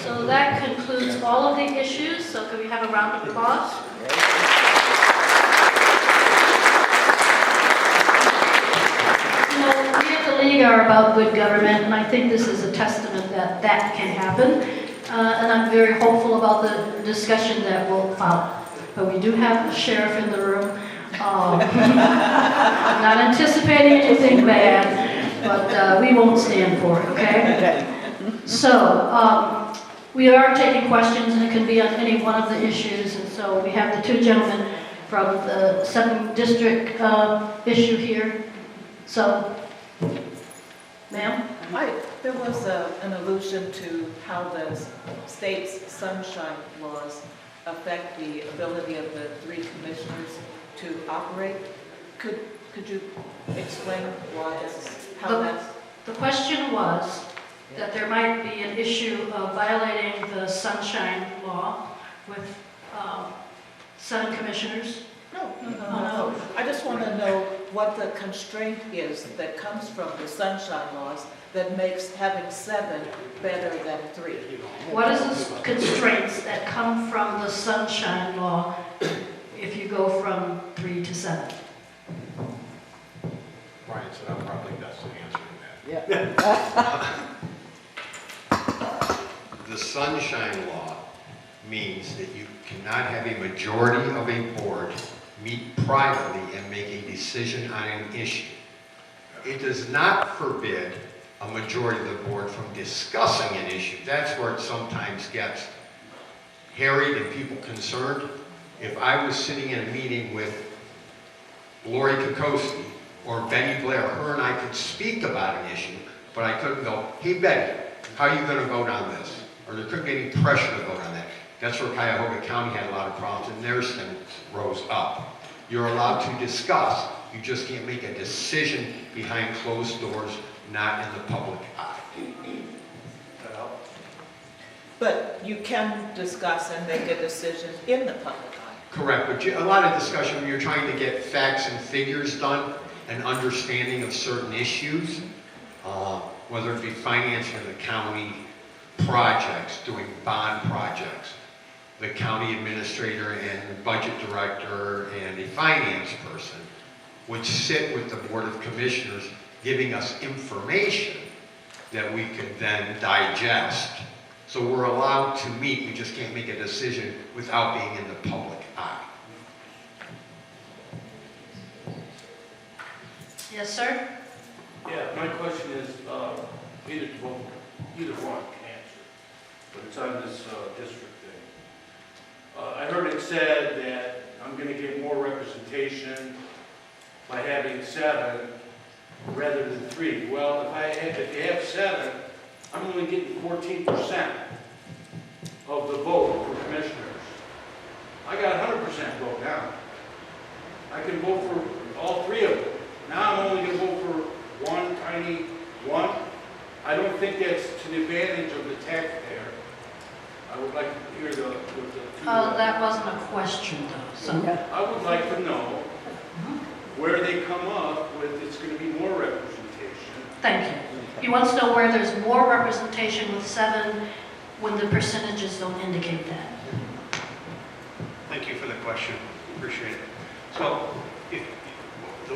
So that concludes all of the issues, so can we have a round of applause? You know, we at the League are about good government, and I think this is a testament that that can happen. And I'm very hopeful about the discussion that will follow. But we do have the sheriff in the room. I'm not anticipating anything bad, but we won't stand for it, okay? So, we are taking questions, and it can be on any one of the issues. And so we have the 2 gentlemen from the 7th district issue here. So, ma'am? Hi, there was an allusion to how the state's sunshine laws affect the ability of the 3 commissioners to operate. Could you explain why how that's? The question was that there might be an issue of violating the sunshine law with 7 commissioners. No. I just want to know what the constraint is that comes from the sunshine laws that makes having 7 better than 3. What is the constraints that come from the sunshine law if you go from 3 to 7? Brian said I'm probably best at answering that. The sunshine law means that you cannot have a majority of a board meet privately and make a decision on an issue. It does not forbid a majority of the board from discussing an issue. That's where it sometimes gets harried and people concerned. If I was sitting in a meeting with Lori Kokoski or Benny Blair, her and I could speak about an issue, but I couldn't go, hey Betty, how are you going to vote on this? Or there couldn't be any pressure to vote on that. That's where Cuyahoga County had a lot of problems and theirs then rose up. You're allowed to discuss, you just can't make a decision behind closed doors, not in the public eye. But you can discuss and make a decision in the public eye. Correct, but a lot of discussion when you're trying to get facts and figures done, and understanding of certain issues, whether it be financing the county projects, doing bond projects. The county administrator and the budget director and a finance person would sit with the Board of Commissioners giving us information that we could then digest. So we're allowed to meet, we just can't make a decision without being in the public eye. Yes, sir? Yeah, my question is, either one can answer, but it's on this district thing. I heard it said that I'm going to get more representation by having 7 rather than 3. Well, if you have 7, I'm only getting 14% of the vote for commissioners. I got 100% vote now. I can vote for all 3 of them. Now I'm only going to vote for one tiny one. I don't think that's to the advantage of the taxpayer. I would like to hear the That wasn't a question though, so. I would like to know where they come up with it's going to be more representation. Thank you. He wants to know where there's more representation with 7 when the percentages don't indicate that. Thank you for the question. Appreciate it. So,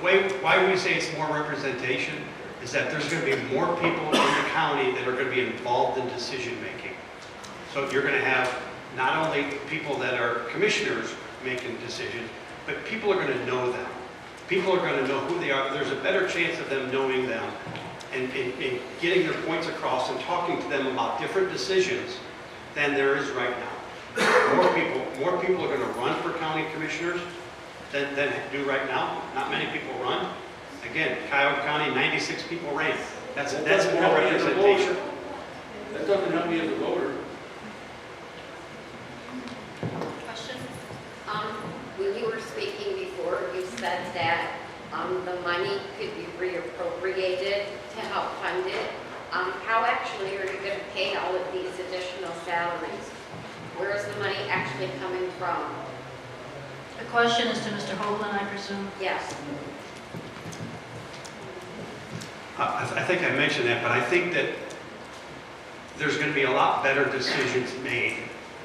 why we say it's more representation is that there's going to be more people in the county that are going to be involved in decision making. So you're going to have not only people that are commissioners making decisions, but people are going to know them. People are going to know who they are. There's a better chance of them knowing them and getting their points across and talking to them about different decisions than there is right now. More people are going to run for county commissioners than do right now. Not many people run. Again, Cuyahoga County, 96 people ran. That's more representation. That doesn't help me as a voter. Question? When you were speaking before, you said that the money could be reappropriated to help fund it. How actually are you going to pay all of these additional salaries? Where is the money actually coming from? The question is to Mr. Hoagland, I presume. Yes. I think I mentioned that, but I think that there's going to be a lot better decisions made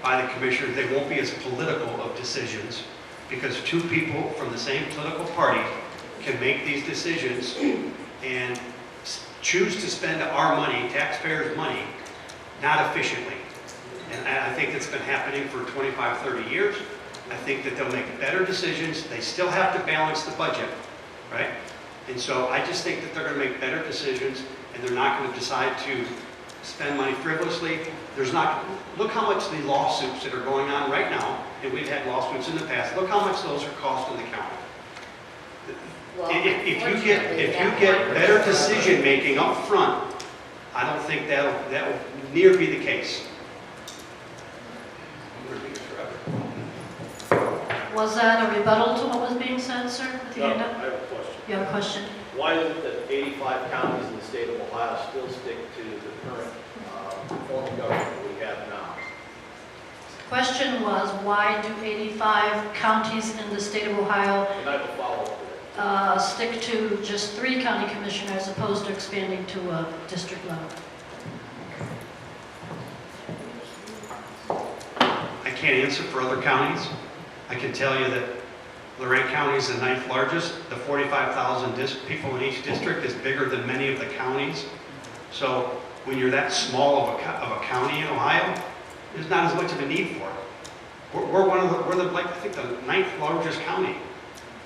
by the commissioners. They won't be as political of decisions because two people from the same political party can make these decisions and choose to spend our money, taxpayers' money, not efficiently. And I think that's been happening for 25, 30 years. I think that they'll make better decisions. They still have to balance the budget, right? And so I just think that they're going to make better decisions and they're not going to decide to spend money frivolously. Look how much the lawsuits that are going on right now, and we've had lawsuits in the past, look how much those are costing the county. Well, If you get better decision making up front, I don't think that will near be the case. Was that a rebuttal to what was being said, sir? With your No, hand I up? have a question. You have a question? Why is it that 85 counties in the state of Ohio still stick to the current form of government that we have now? Question was, why do 85 counties in the state of Ohio And I have a follow-up to that. stick to just 3 county commissioners as opposed to expanding to a district level? I can't answer for other counties. I can tell you that Lorain County is the 9th largest. The 45,000 people in each district is bigger than many of the counties. So when you're that small of a county in Ohio, there's not as much of a need for it. We're like, I think, the 9th largest county.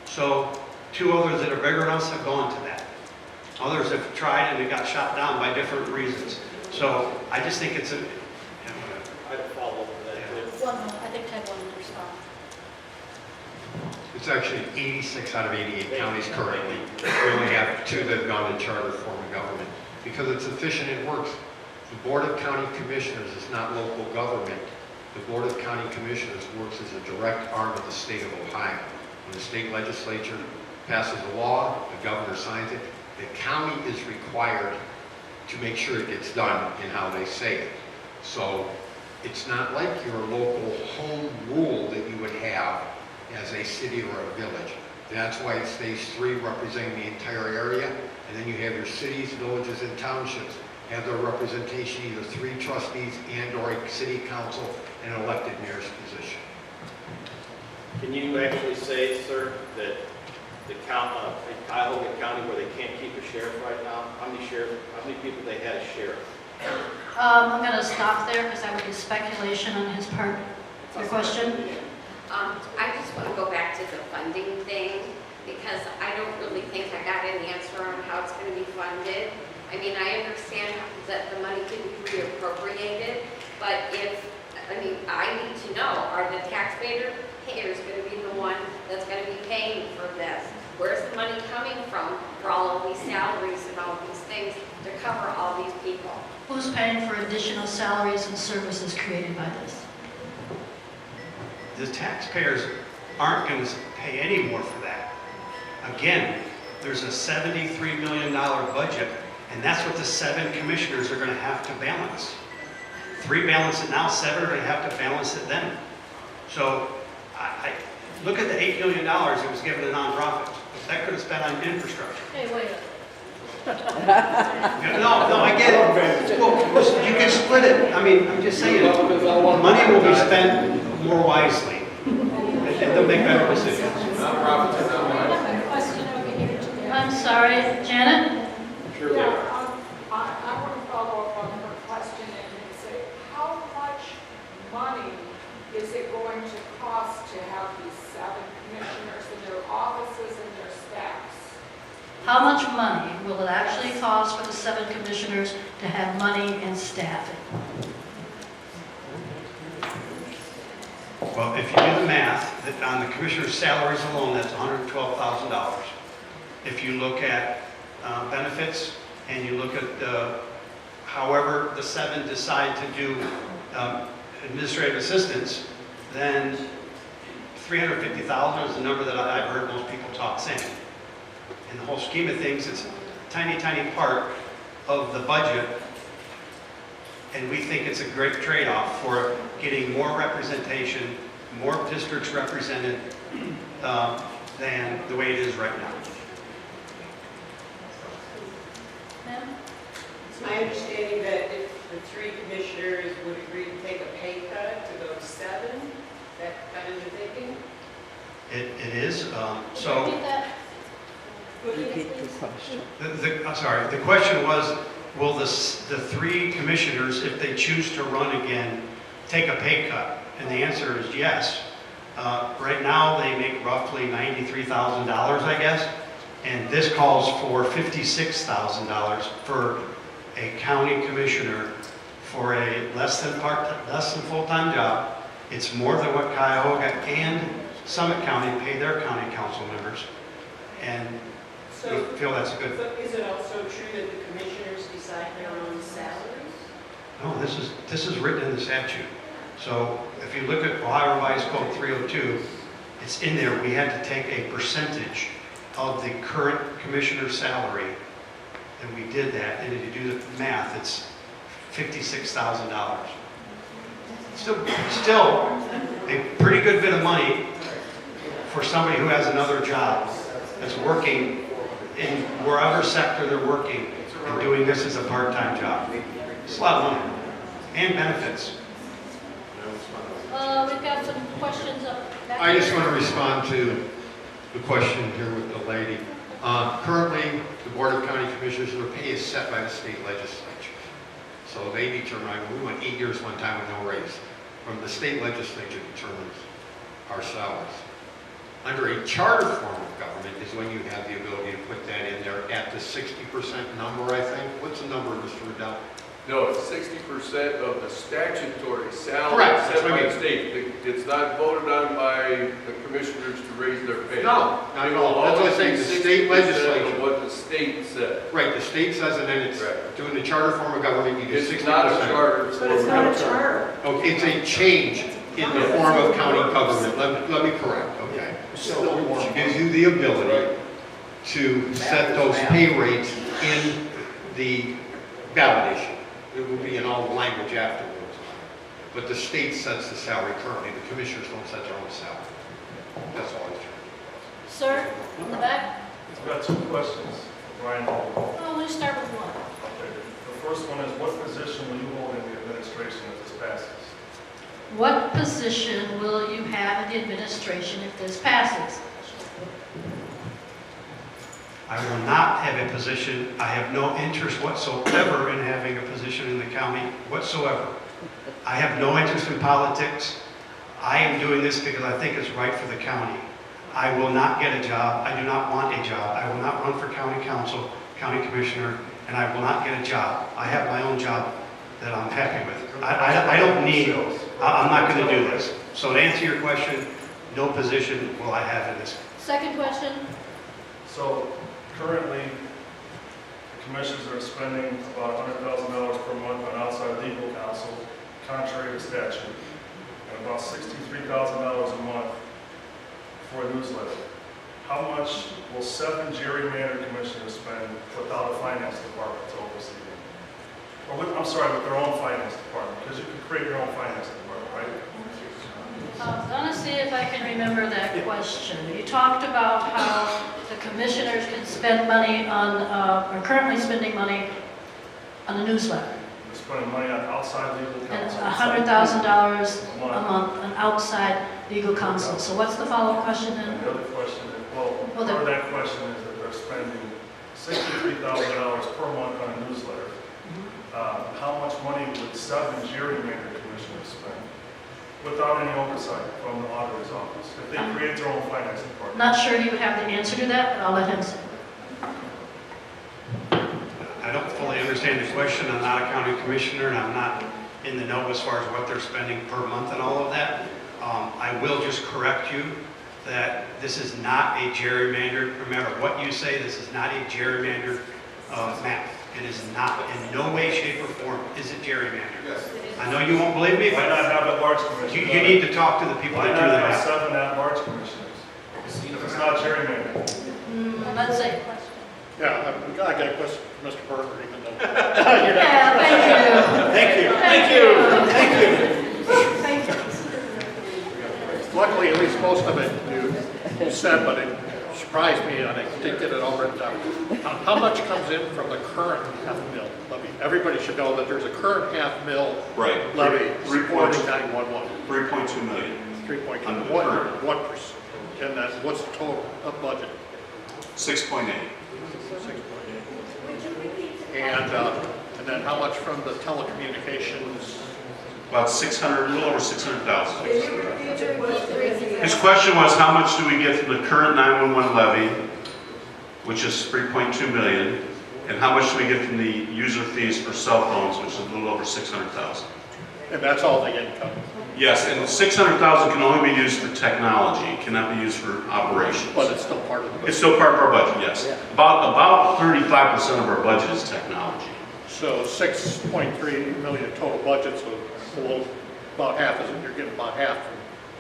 So 2 others that are bigger than us have gone to that. Others have tried and they got shot down by different reasons. So I just think it's a... I have a follow-up to that. too. I think Ted wanted to respond. It's actually 86 out of 88 counties currently. We only have 2 that have gone to charter form of government because it's efficient and works. The Board of County Commissioners is not local government. The Board of County Commissioners works as a direct arm of the state of Ohio. When the state legislature passes a law, the governor signs it, the county is required to make sure it gets done in how they say it. So it's not like your local home rule that you would have as a city or a village. That's why it's phase 3 representing the entire area, and then you have your cities, villages, and townships have their representation, either 3 trustees and or a city council and an elected mayor's position. Can you actually say, sir, that the in Cuyahoga County where they can't keep a sheriff right now, how many people they had a sheriff? I'm going to stop there because that would be speculation on his part. Your question? I just want to go back to the funding thing because I don't really think I got an answer on how it's going to be funded. I mean, I understand that the money can be reappropriated, but I need to know, are the taxpayers going to be the one that's going to be paying for this? Where's the money coming from for all of these salaries and all of these things to cover all these people? Who's paying for additional salaries and services created by this? The taxpayers aren't going to pay any more for that. Again, there's a $73 million budget, and that's what the 7 commissioners are going to have to balance. 3 balance it now, 7 are going to have to balance it then. So I look at the $8 million that was given to nonprofits. That could have spent on infrastructure. Hey, wait. No, I get it. Well, you can split it. I mean, I'm just saying, money will be spent more wisely, and they'll make better decisions. I'm sorry, Janet? Sure they are. I want to follow up on her question and say, how much money is it going to cost to have these 7 commissioners how much money will it actually cost for the 7 commissioners to have money and staffing? Well, if you do the math, that on the commissioner's salaries alone, that's $112,000. If you look at benefits and you look at however the 7 decide to do administrative assistance, then $350,000 is the number that I've heard most people talk saying. In the whole scheme of things, it's a tiny, tiny part of the budget, and we think it's a great trade-off for getting more representation, more districts represented than the way it is right now. Ma'am? It's my understanding that if the 3 commissioners would agree to take a pay cut to go to 7, that kind of your thinking? It is, So. Repeat that. I'm sorry, the question was, will the 3 commissioners, if they choose to run again, take a pay cut? And the answer is yes. Right now, they make roughly $93,000, I guess, and this calls for $56,000 for a county commissioner for a less than full-time job. It's more than what Cuyahoga and Summit County pay their county council members, and we feel that's a good. So is it also true that the commissioners decide their own salaries? No, this is written in the statute. So if you look at Ohio Revised Code 302, it's in there. We had to take a percentage of the current commissioner's salary, and we did that. And if you do the math, it's $56,000. Still a pretty good bit of money for somebody who has another job that's working in wherever sector they're working and doing this as a part-time job. It's a lot of money and benefits. We've got some questions up back I just here. want to respond to the question here with the lady. Currently, the Board of County Commissioners, their pay is set by the state legislature. So they determine, we went 8 years one time with no raise. From the state legislature determines our salaries. Under a charter form of government is when you have the ability to put that in there at the 60% number, I think. What's the number, Mr. Riddell? No, it's 60% of the statutory salary Correct, that's set what I by mean. the state. It's not voted on by the commissioners to raise their pay. No, not at all. That's what I'm saying, the state 60% legislature. of what the state said. Right, the state says, and then it's Right. doing the charter form of government, you do 60%. It's not a charter. But it's not a charter. Okay, it's a change in the form of county government. Let me correct, okay? It gives you the ability to set those pay rates in the ballot issue. It will be in all the language afterwards. But the state sets the salary currently. The commissioners don't set their own salary. That's all I'm trying. Sir, in the back? I've got 2 questions, Brian. Oh, let's start with one. Okay. The first one is, what position will you hold in the administration if this passes? What position will you have in the administration if this passes? I will not have a position. I have no interest whatsoever in having a position in the county whatsoever. I have no interest in politics. I am doing this because I think it's right for the county. I will not get a job. I do not want a job. I will not run for county council, county commissioner, and I will not get a job. I have my own job that I'm happy with. I don't need, I'm not going to do this. So to answer your question, no position will I have in this. Second question? So currently, the commissioners are spending about $100,000 per month on outside legal counsel, contrary to statute, and about $63,000 a month for a newsletter. How much will 7 gerrymandered commissioners spend without a finance department to oversee them? Or with, I'm sorry, with their own finance department, because you can create your own finance department, right? I'm going to see if I can remember that question. You talked about how the commissioners can spend money on, are currently spending money on a newsletter. They're spending money on outside legal And counsel. $100,000 a month on outside legal counsel. So what's the follow-up question And then? the other question, well, Well, part of that question is that they're spending $63,000 per month on a newsletter. How much money would 7 gerrymandered commissioners spend without any oversight from the auditor's office if they create their own finance department? Not sure he would have the answer to that, but I'll let him say. understand the question. I'm not a county commissioner, and I'm not in the know as far as what they're spending per month and all of that. I will just correct you that this is not a gerrymandered, remember what you say, this is not a gerrymandered map. It is not, in no way, shape, or form is it gerrymandered. Yes. I know you won't believe me, Why but not have a large commission? you need to talk to the people Why that not do the have map. 7 at-large commissioners? If it's not gerrymandered. Let's say. Yeah, I got a question for Mr. Berger, even though. Yeah, thank you. Thank you. Thank you. Thank you. Luckily, at least most of it you said, but it surprised me, and I didn't get it all written down. How much comes in from the current half-mil levy? Everybody should know that there's a current half-mil Right. levy supporting 3.2 911. 3.2 million. 3.2. Under the current. 1%. And then what's the total of budget? 6.8. 6.8. And then how much from the telecommunications? About 600, a little over 600,000. His question was, how much do we get from the current 911 levy, which is 3.2 million, and how much do we get from the user fees for cell phones, which is a little over 600,000? And that's all the income? Yes, and 600,000 can only be used for technology. It cannot be used for operations. But it's still part of the budget? It's still part of our budget, yes. About 35% of our budget is technology. So 6.3 million total budget, so below, about half, you're getting about half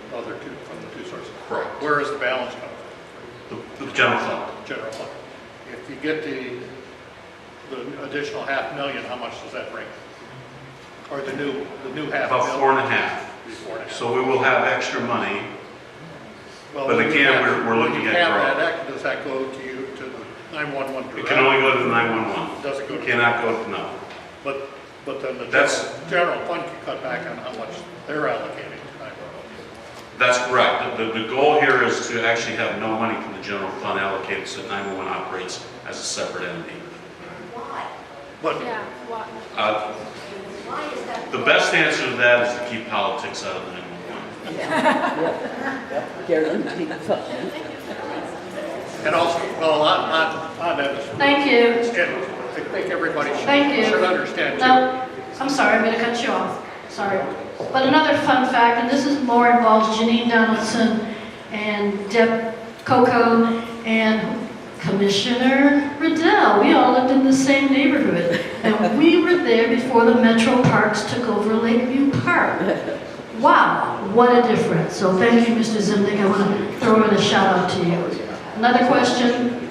from the two sources. Correct. Where is the balance coming from? The general fund. General fund. If you get the additional $500,000, how much does that bring? Or the new $500,000? About 4.5. So we will have extra money, Well, but again, we're looking at growth. Does that go to you, to the 911 direct? It can only go to the 911. Doesn't go to. It cannot go to, no. But then the That's- general fund can cut back on how much they're allocating to 911. That's correct. The goal here is to actually have no money from the general fund allocated so 911 operates as a separate entity. But Yeah, what? The best answer to that is to keep politics out of 911. Guaranteed fund. And also, well, on that, Thank you. I think everybody Thank you. should understand too. No, I'm sorry, I'm going to cut you off. Sorry. But another fun fact, and this is more involves Janine Donaldson and Deb Coco and Commissioner Riddell. We all lived in the same neighborhood, and we were there before the Metro Parks took over Lakeview Park. Wow, what a difference. So thank you, Mr. Zimnick. I want to throw in a shout out to you. Another question?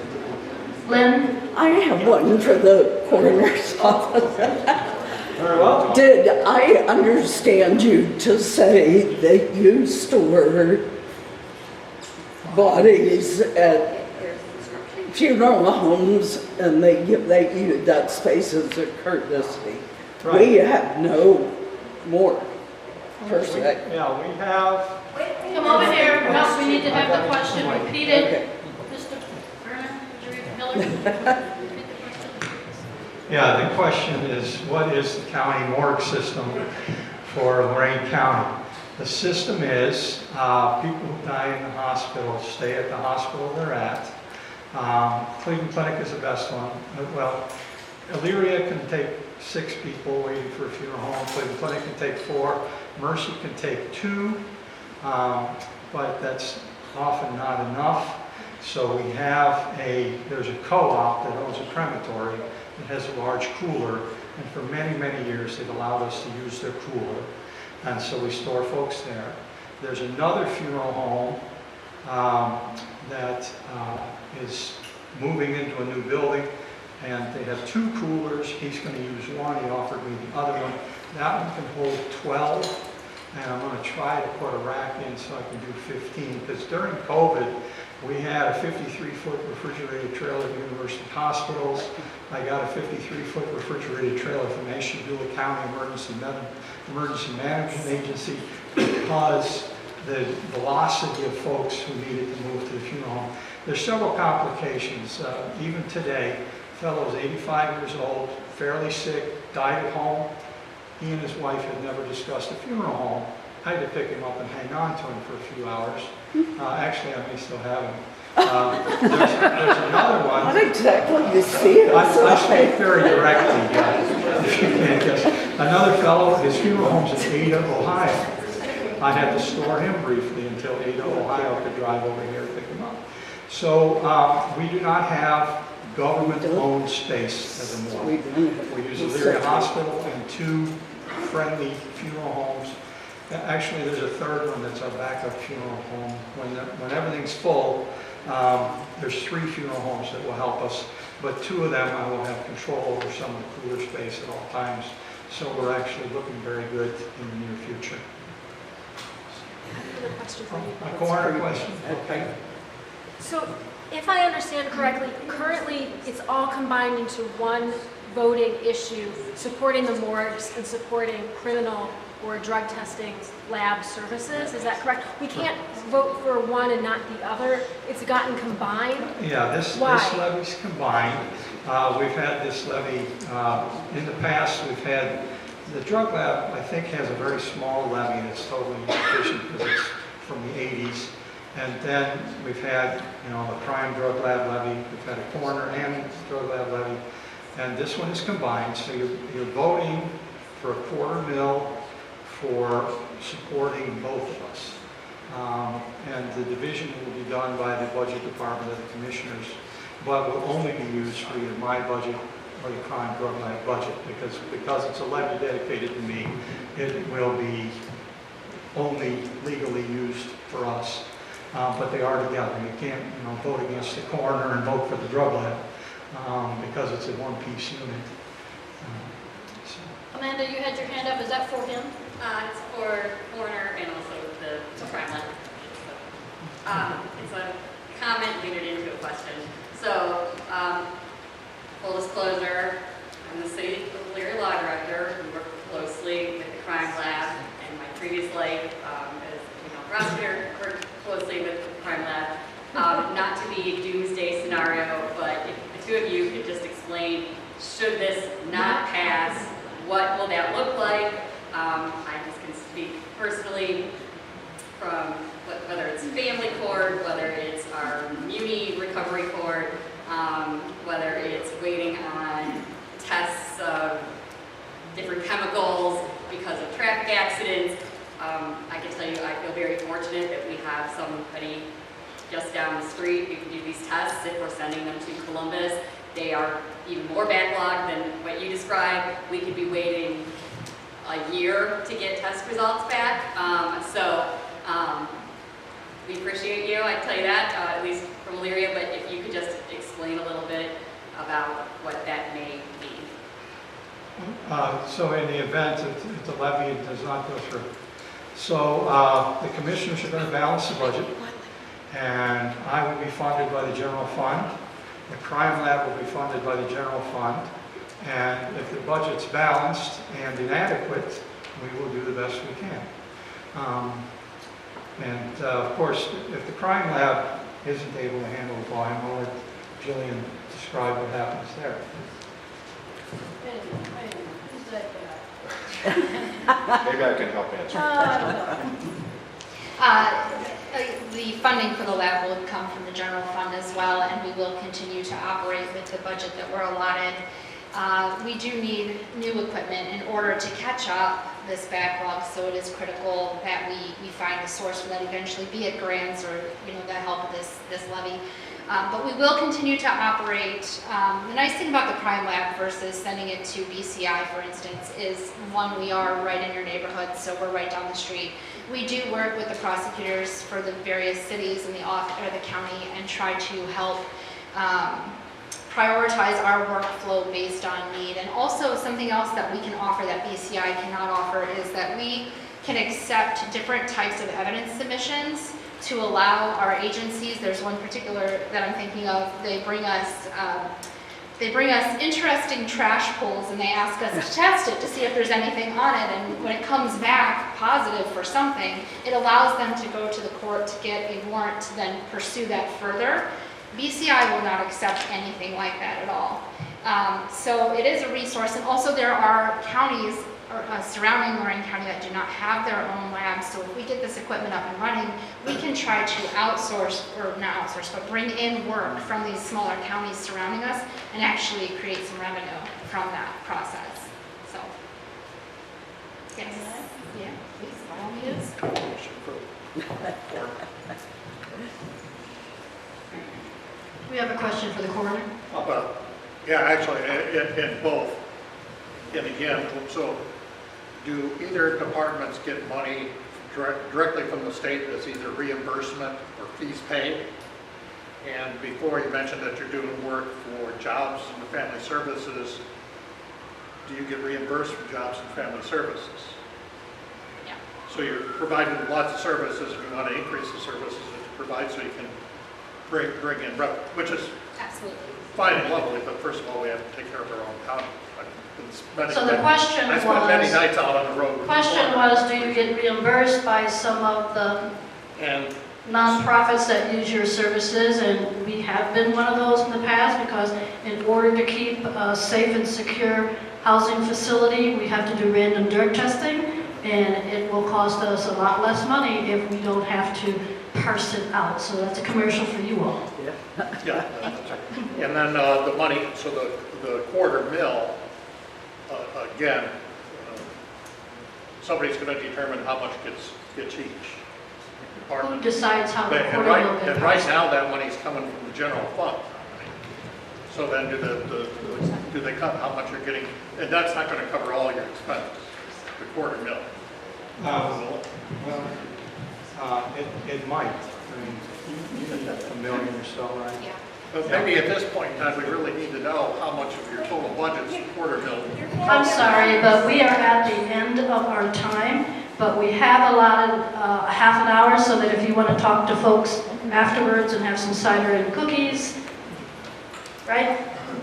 Lynn? I have one for the coroner's office. Very well. Did I understand you to say that you store bodies at funeral homes and they give you that space as a courtesy? Right. We have no more, per se. Yeah, we have, Come over here. No, we need to have the question repeated. Okay. Mr. Vernon, would you read Miller? Repeat the question. yeah, the question is, what is the county morgue system for Lorain County? The system is, people who die in the hospital stay at the hospital they're at. Cleveland Clinic is the best one. Well, Elyria can take 6 people waiting for a funeral home. Cleveland Clinic can take 4. Mercy can take 2, but that's often not enough. So we have there's a co-op that owns a crematory that has a large cooler, and for many, many years they've allowed us to use their cooler, and so we store folks there. There's another funeral home that is moving into a new building, and they have 2 coolers. He's going to use one. He offered me the other one. That one can hold 12, and I'm going to try to put a rack in so I can do 15, because during COVID, we had a 53-foot refrigerated trailer at University Hospitals. I got a 53-foot refrigerated trailer from Ashtabula County Emergency Management Agency because the velocity of folks who needed to move to the funeral home. There's several complications. Even today, fellow's 85 years old, fairly sick, died at home. He and his wife had never discussed a funeral home I had to pick him up and hang on to him for a few hours. Actually, I may still have him. There's another one. Not exactly the theater. I speak very directly, because another fellow, his funeral home's in Ada, Ohio. I had to store him briefly until Ada, Ohio could drive over here and pick him up. So we do not have government-owned space as a morgue. We use Elyria Hospital and 2 friendly funeral homes. Actually, there's a third one that's our backup funeral home. When everything's full, there's 3 funeral homes that will help us, but 2 of them I will have control over some of the cooler space at all times. So we're actually looking very good in the near future. Another question for you. A coroner question? Okay. So, if I understand correctly, currently it's all combined into one voting issue, supporting the morgues and supporting criminal or drug testing lab services. Is that correct? We can't vote for one and not the other. It's gotten combined. Yeah, this levy's combined. We've had this levy in the past. We've had the drug lab. I think has a very small levy that's totally insufficient because it's from the 80s. And then we've had, the crime drug lab levy. We've had a coroner and drug lab levy, and this one is combined. So you're voting for $250,000 for supporting both of us. And the division will be done by the budget department of the commissioners, but will only be used for either my budget or the crime drug lab budget, because it's a levy dedicated to me, it will be only legally used for us. But they are together. You can't vote against the coroner and vote for the drug lab because it's a one-piece unit. Amanda, you had your hand up. Is that for him? It's for coroner and also the crime lab. It's a comment leading into a question. So, full disclosure, I'm the city of Elyria law director. We work closely with the crime lab, and my previous life as prosecutor worked closely with the crime lab. Not to be a doomsday scenario, but if the 2 of you could just explain, should this not pass, what will that look like? I just can speak personally from whether it's family court, whether it's our muni recovery court, whether it's waiting on tests of different chemicals because of traffic accidents. I can tell you I feel very fortunate that we have somebody just down the street who can do these tests. If we're sending them to Columbus, they are even more backlogged than what you described. We could be waiting a year to get test results back. We appreciate you, I tell you that, at least from Elyria, but if you could just explain a little bit about what that may mean. So in the event that the levy does not go through, so the commissioners are going to balance the budget, and I will be funded by the general fund. The crime lab will be funded by the general fund, and if the budget's balanced and inadequate, we will do the best we can. Of course, if the crime lab isn't able to handle the volume, I'll let Jillian describe what happens there. Who's that guy? Maybe I can help answer. The funding for the lab will come from the general fund as well, and we will continue to operate with the budget that we're allotted. We do need new equipment in order to catch up this backlog, so it is critical that we find a source for that eventually, be it grants or the help of this levy. But we will continue to operate. The nice thing about the crime lab versus sending it to BCI, for instance, is one, we are right in your neighborhood, so we're right down the street. We do work with the prosecutors for the various cities in the county and try to help prioritize our workflow based on need. And also something else that we can offer that BCI cannot offer is that we can accept different types of evidence submissions to allow our agencies. There's one particular that I'm thinking of. They bring us interesting trash pulls and they ask us to test it to see if there's anything on it. And when it comes back positive for something, it allows them to go to the court to get a warrant to then pursue that further. BCI will not accept anything like that at all. So it is a resource, and also there are counties surrounding Lorraine County that do not have their own labs. So if we get this equipment up and running, we can try to outsource, or not outsource, but bring in work from these smaller counties surrounding us and actually create some revenue from that process. So, yes. Yeah, please, by all means. We have a question for the coroner. Well, yeah, actually, in both. And again, so do either departments get money directly from the state as either reimbursement or fees paid? And before you mentioned that you're doing work for jobs and family services, do you get reimbursed for jobs and family services? Yeah. So you're providing lots of services, if you want to increase the services that you provide so you can bring in revenue, which is Absolutely. fine and lovely, but first of all, we have to take care of our own county. So the question I spent many was, nights out on the road. question was, do you get reimbursed by some of the And nonprofits that use your services? And we have been one of those in the past, because in order to keep a safe and secure housing facility, we have to do random drug testing, and it will cost us a lot less money if we don't have to parse it out. So that's a commercial for you all. yeah, and then the money, so the quarter mil, again, somebody's going to determine how much gets each Who department. decides how the And quarter right, will get and right parsed? now, that money's coming from the general fund. So then do they cut how much you're getting? And that's not going to cover all your expenses, the quarter mil. It might. I mean, you need a million or so, right? Yeah. But maybe at this point in time, we really need to know how much of your total budget's quarter mil. I'm sorry, but we are at the end of our time, but we have allotted a half an hour so that if you want to talk to folks afterwards and have some cider and cookies, right?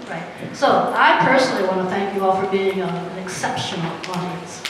Right. So I personally want to thank you all for being an exceptional audience.